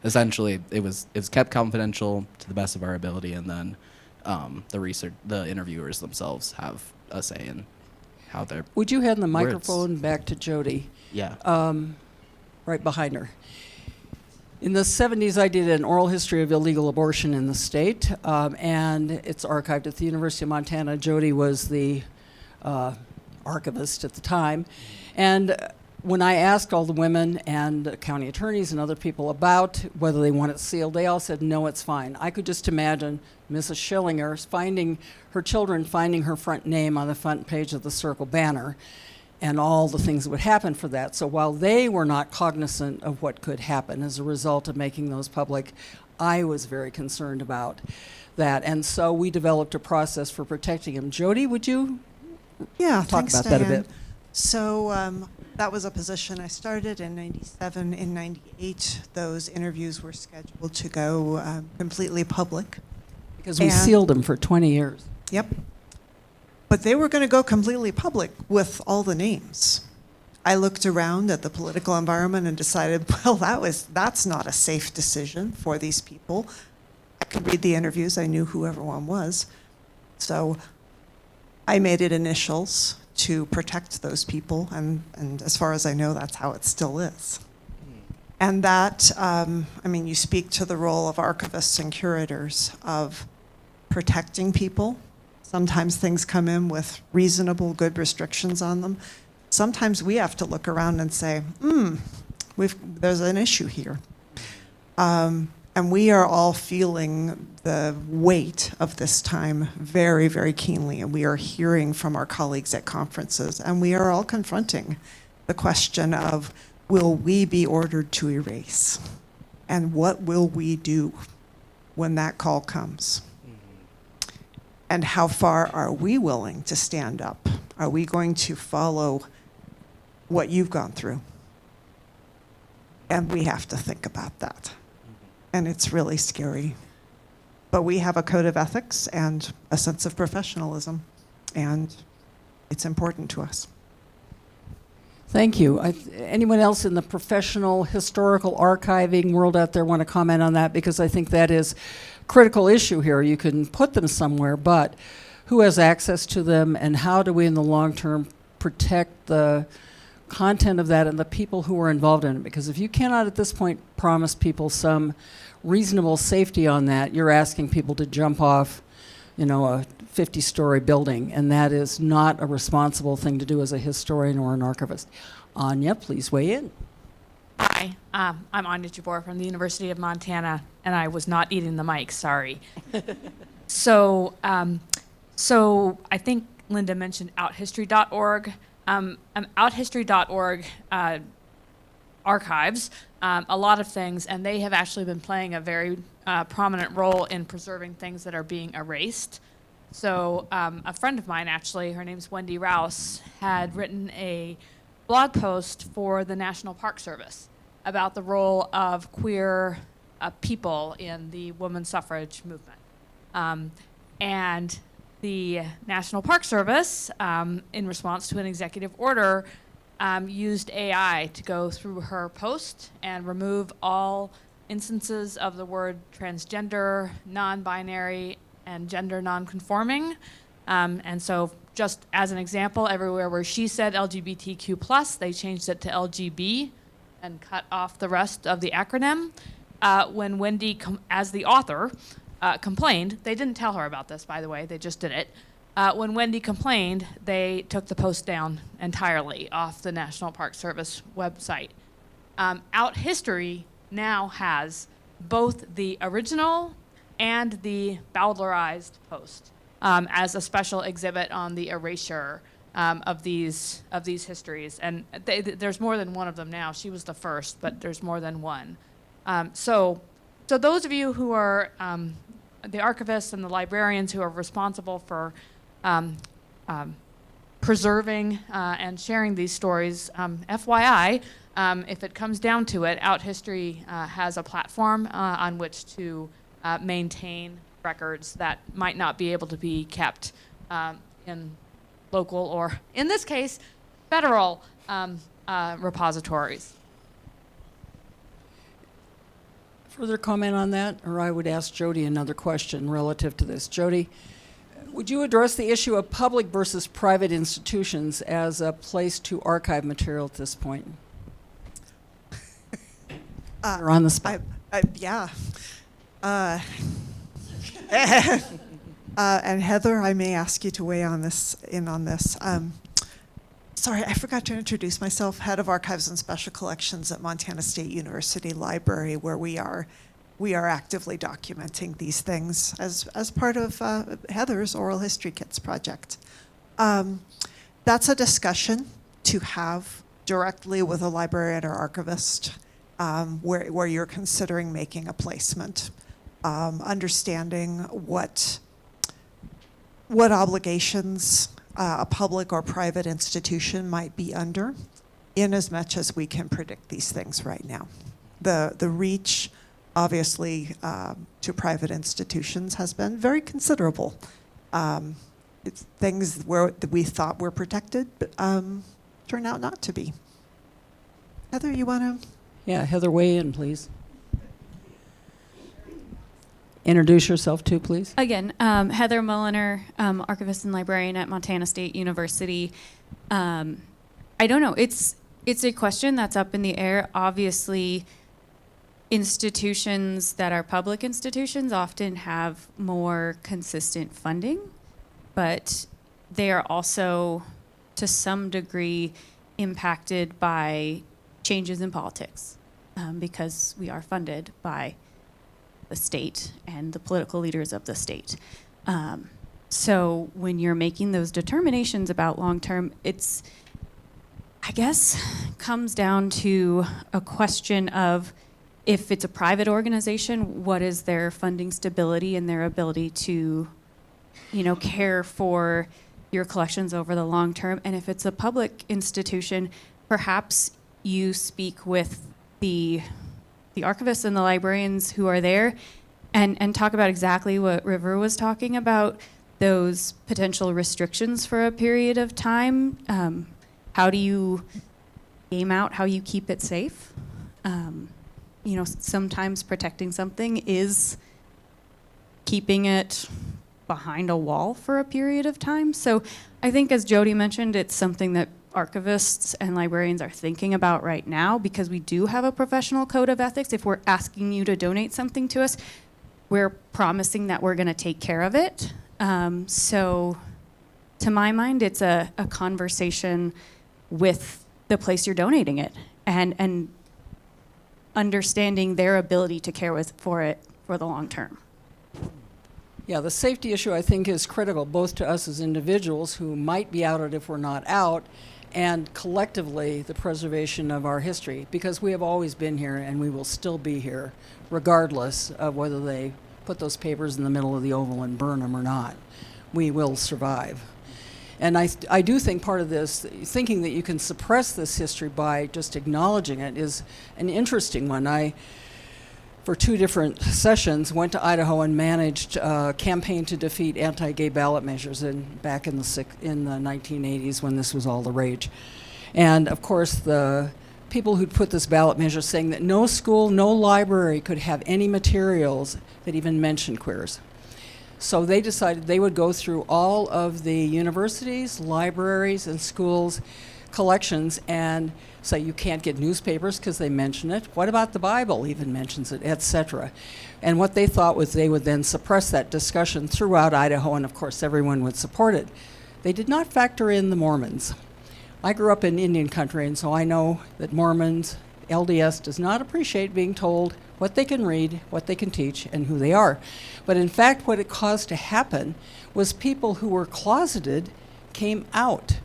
essentially it was kept confidential to the best of our ability, and then the interviewers themselves have a say in how they're. Would you hand the Words. microphone back to Jody, Yeah. right behind her? In the 70s, I did an oral history of illegal abortion in the state, and it's archived at the University of Montana. Jody was the archivist at the time. And when I asked all the women and county attorneys and other people about whether they want it sealed, they all said, no, it's fine. I could just imagine Mrs. Schillinger finding her children, finding her front name on the front page of the Circle banner, and all the things that would happen for that. So while they were not cognizant of what could happen as a result of making those public, I was very concerned about that. And so we developed a process for protecting them. Jody, would you talk thanks, about that a Diane. bit? So that was a position I started in 97. In 98, those interviews were scheduled to go completely public. Because we And- sealed them for 20 years. Yep. But they were going to go completely public with all the names. I looked around at the political environment and decided, well, that's not a safe decision for these people. I could read the interviews. I knew who everyone was. So I made it initials to protect those people, and as far as I know, that's how it still is. And that, you speak to the role of archivists and curators of protecting people. Sometimes things come in with reasonable, good restrictions on them. Sometimes we have to look around and say, there's an issue here. And we are all feeling the weight of this time very, very keenly. And we are hearing from our colleagues at conferences. And we are all confronting the question of, will we be ordered to erase? And what will we do when that call comes? And how far are we willing to stand up? Are we going to follow what you've gone through? And we have to think about that. And it's really scary. But we have a code of ethics and a sense of professionalism, and it's important to us. Thank you. Anyone else in the professional historical archiving world out there want to comment on that? Because I think that is a critical issue here. You can put them somewhere, but who has access to them, and how do we in the long term protect the content of that and the people who are involved in it? Because if you cannot at this point promise people some reasonable safety on that, you're asking people to jump off, a 50-story building, and that is not a responsible thing to do as a historian or an archivist. Anya, please weigh in. Hi, I'm Anya Jabor from the University of Montana, and I was not eating the mic, sorry. So I think Linda mentioned outhistory.org. Outhistory.org archives a lot of things, and they have actually been playing a very prominent role in preserving things that are being erased. So a friend of mine, actually, her name's Wendy Rouse, had written a blog post for the National Park Service about the role of queer people in the women's suffrage movement. And the National Park Service, in response to an executive order, used AI to go through her post and remove all instances of the word transgender, non-binary, and gender non-conforming. And so just as an example, everywhere where she said LGBTIQ2S, they changed it to LGB and cut off the rest of the acronym. When Wendy, as the author, complained, they didn't tell her about this, by the way, they just did it. When Wendy complained, they took the post down entirely off the National Park Service website. Out History now has both the original and the Bowdlerized post as a special exhibit on the erasure of these histories. And there's more than one of them now. She was the first, but there's more than one. So those of you who are the archivists and the librarians who are responsible for preserving and sharing these stories, FYI, if it comes down to it, Out History has a platform on which to maintain records that might not be able to be kept in local or, in this case, federal repositories. Further comment on that, or I would ask Jody another question relative to this. Jody, Would you address the issue of public versus private institutions as a place to archive material at this point? You're on the spot. Yeah. And Heather, I may ask you to weigh in on this. Sorry, I forgot to introduce myself, Head of Archives and Special Collections at Montana State University Library, where we are actively documenting these things as part of Heather's Oral History Kits project. That's a discussion to have directly with a librarian or archivist where you're considering making a placement, understanding what obligations a public or private institution might be under, in as much as we can predict these things right now. The reach, obviously, to private institutions has been very considerable. It's things that we thought were protected turn out not to be. Heather, you want to? Yeah, Heather, weigh in, please. Introduce yourself too, please. Again, Heather Mulliner, archivist and librarian at Montana State University. I don't know. It's a question that's up in the air. Obviously, institutions that are public institutions often have more consistent funding, but they are also, to some degree, impacted by changes in politics because we are funded by the state and the political leaders of the state. So when you're making those determinations about long-term, it's, I guess, comes down to a question of, if it's a private organization, what is their funding stability and their ability to, care for your collections over the long term? And if it's a public institution, perhaps you speak with the archivists and the librarians who are there and talk about exactly what River was talking about, those potential restrictions for a period of time. How do you game out how you keep it safe? Sometimes protecting something is keeping it behind a wall for a period of time. So I think, as Jody mentioned, it's something that archivists and librarians are thinking about right now, because we do have a professional code of ethics. If we're asking you to donate something to us, we're promising that we're going to take care of it. So to my mind, it's a conversation with the place you're donating it and understanding their ability to care for it for the long term. Yeah, the safety issue, I think, is critical, both to us as individuals who might be outed if we're not out, and collectively the preservation of our history, because we have always been here and we will still be here, regardless of whether they put those papers in the middle of the oval and burn them or not. We will survive. And I do think part of this, thinking that you can suppress this history by just acknowledging it, is an interesting one. I, for 2 different sessions, went to Idaho and managed a campaign to defeat anti-gay ballot measures back in the 1980s, when this was all the rage. And of course, the people who'd put this ballot measure saying that no school, no library could have any materials that even mentioned queers. So they decided they would go through all of the universities, libraries, and schools' collections and say, you can't get newspapers because they mention it. What about the Bible even mentions it, etc. And what they thought was they would then suppress that discussion throughout Idaho, and of course everyone would support it. They did not factor in the Mormons. I grew up in Indian country, and so I know that Mormons, LDS, does not appreciate being told what they can read, what they can teach, and who they are. But in fact, what it caused to happen was people who were closeted came out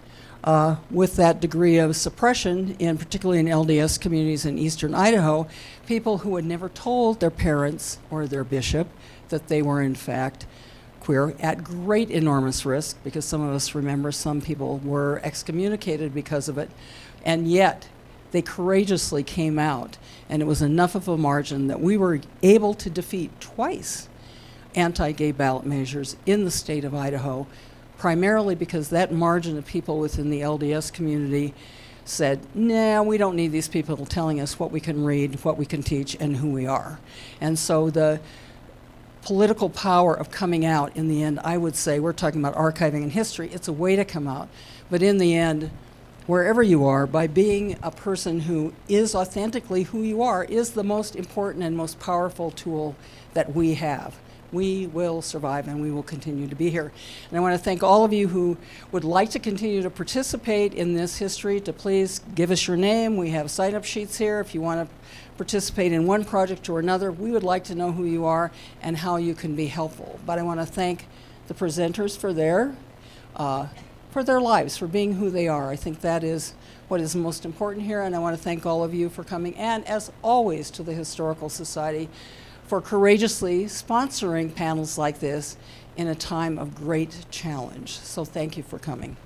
with that degree of suppression, particularly in LDS communities in eastern Idaho, people who had never told their parents or their bishop that they were in fact queer, at great enormous risk, because some of us remember some people were excommunicated because of it, and yet they courageously came out, and it was enough of a margin that we were able to defeat twice anti-gay ballot measures in the state of Idaho, primarily because that margin of people within the LDS community said, nah, we don't need these people telling us what we can read, what we can teach, and who we are. And so political power of coming out in the end. I would say, we're talking about archiving and history, it's a way to come out. But in the end, wherever you are, by being a person who is authentically who you are, is the most important and most powerful tool that we have. We will survive and we will continue to be here. And I want to thank all of you who would like to continue to participate in this history, to please give us your name. We have sign-up sheets here. If you want to participate in one project or another, we would like to know who you are and how you can be helpful. But I want to thank the presenters for their lives, for being who they are. I think that is what is most important here, and I want to thank all of you for coming, and as always to the Historical Society for courageously sponsoring panels like this in a time of great challenge. So thank you for coming.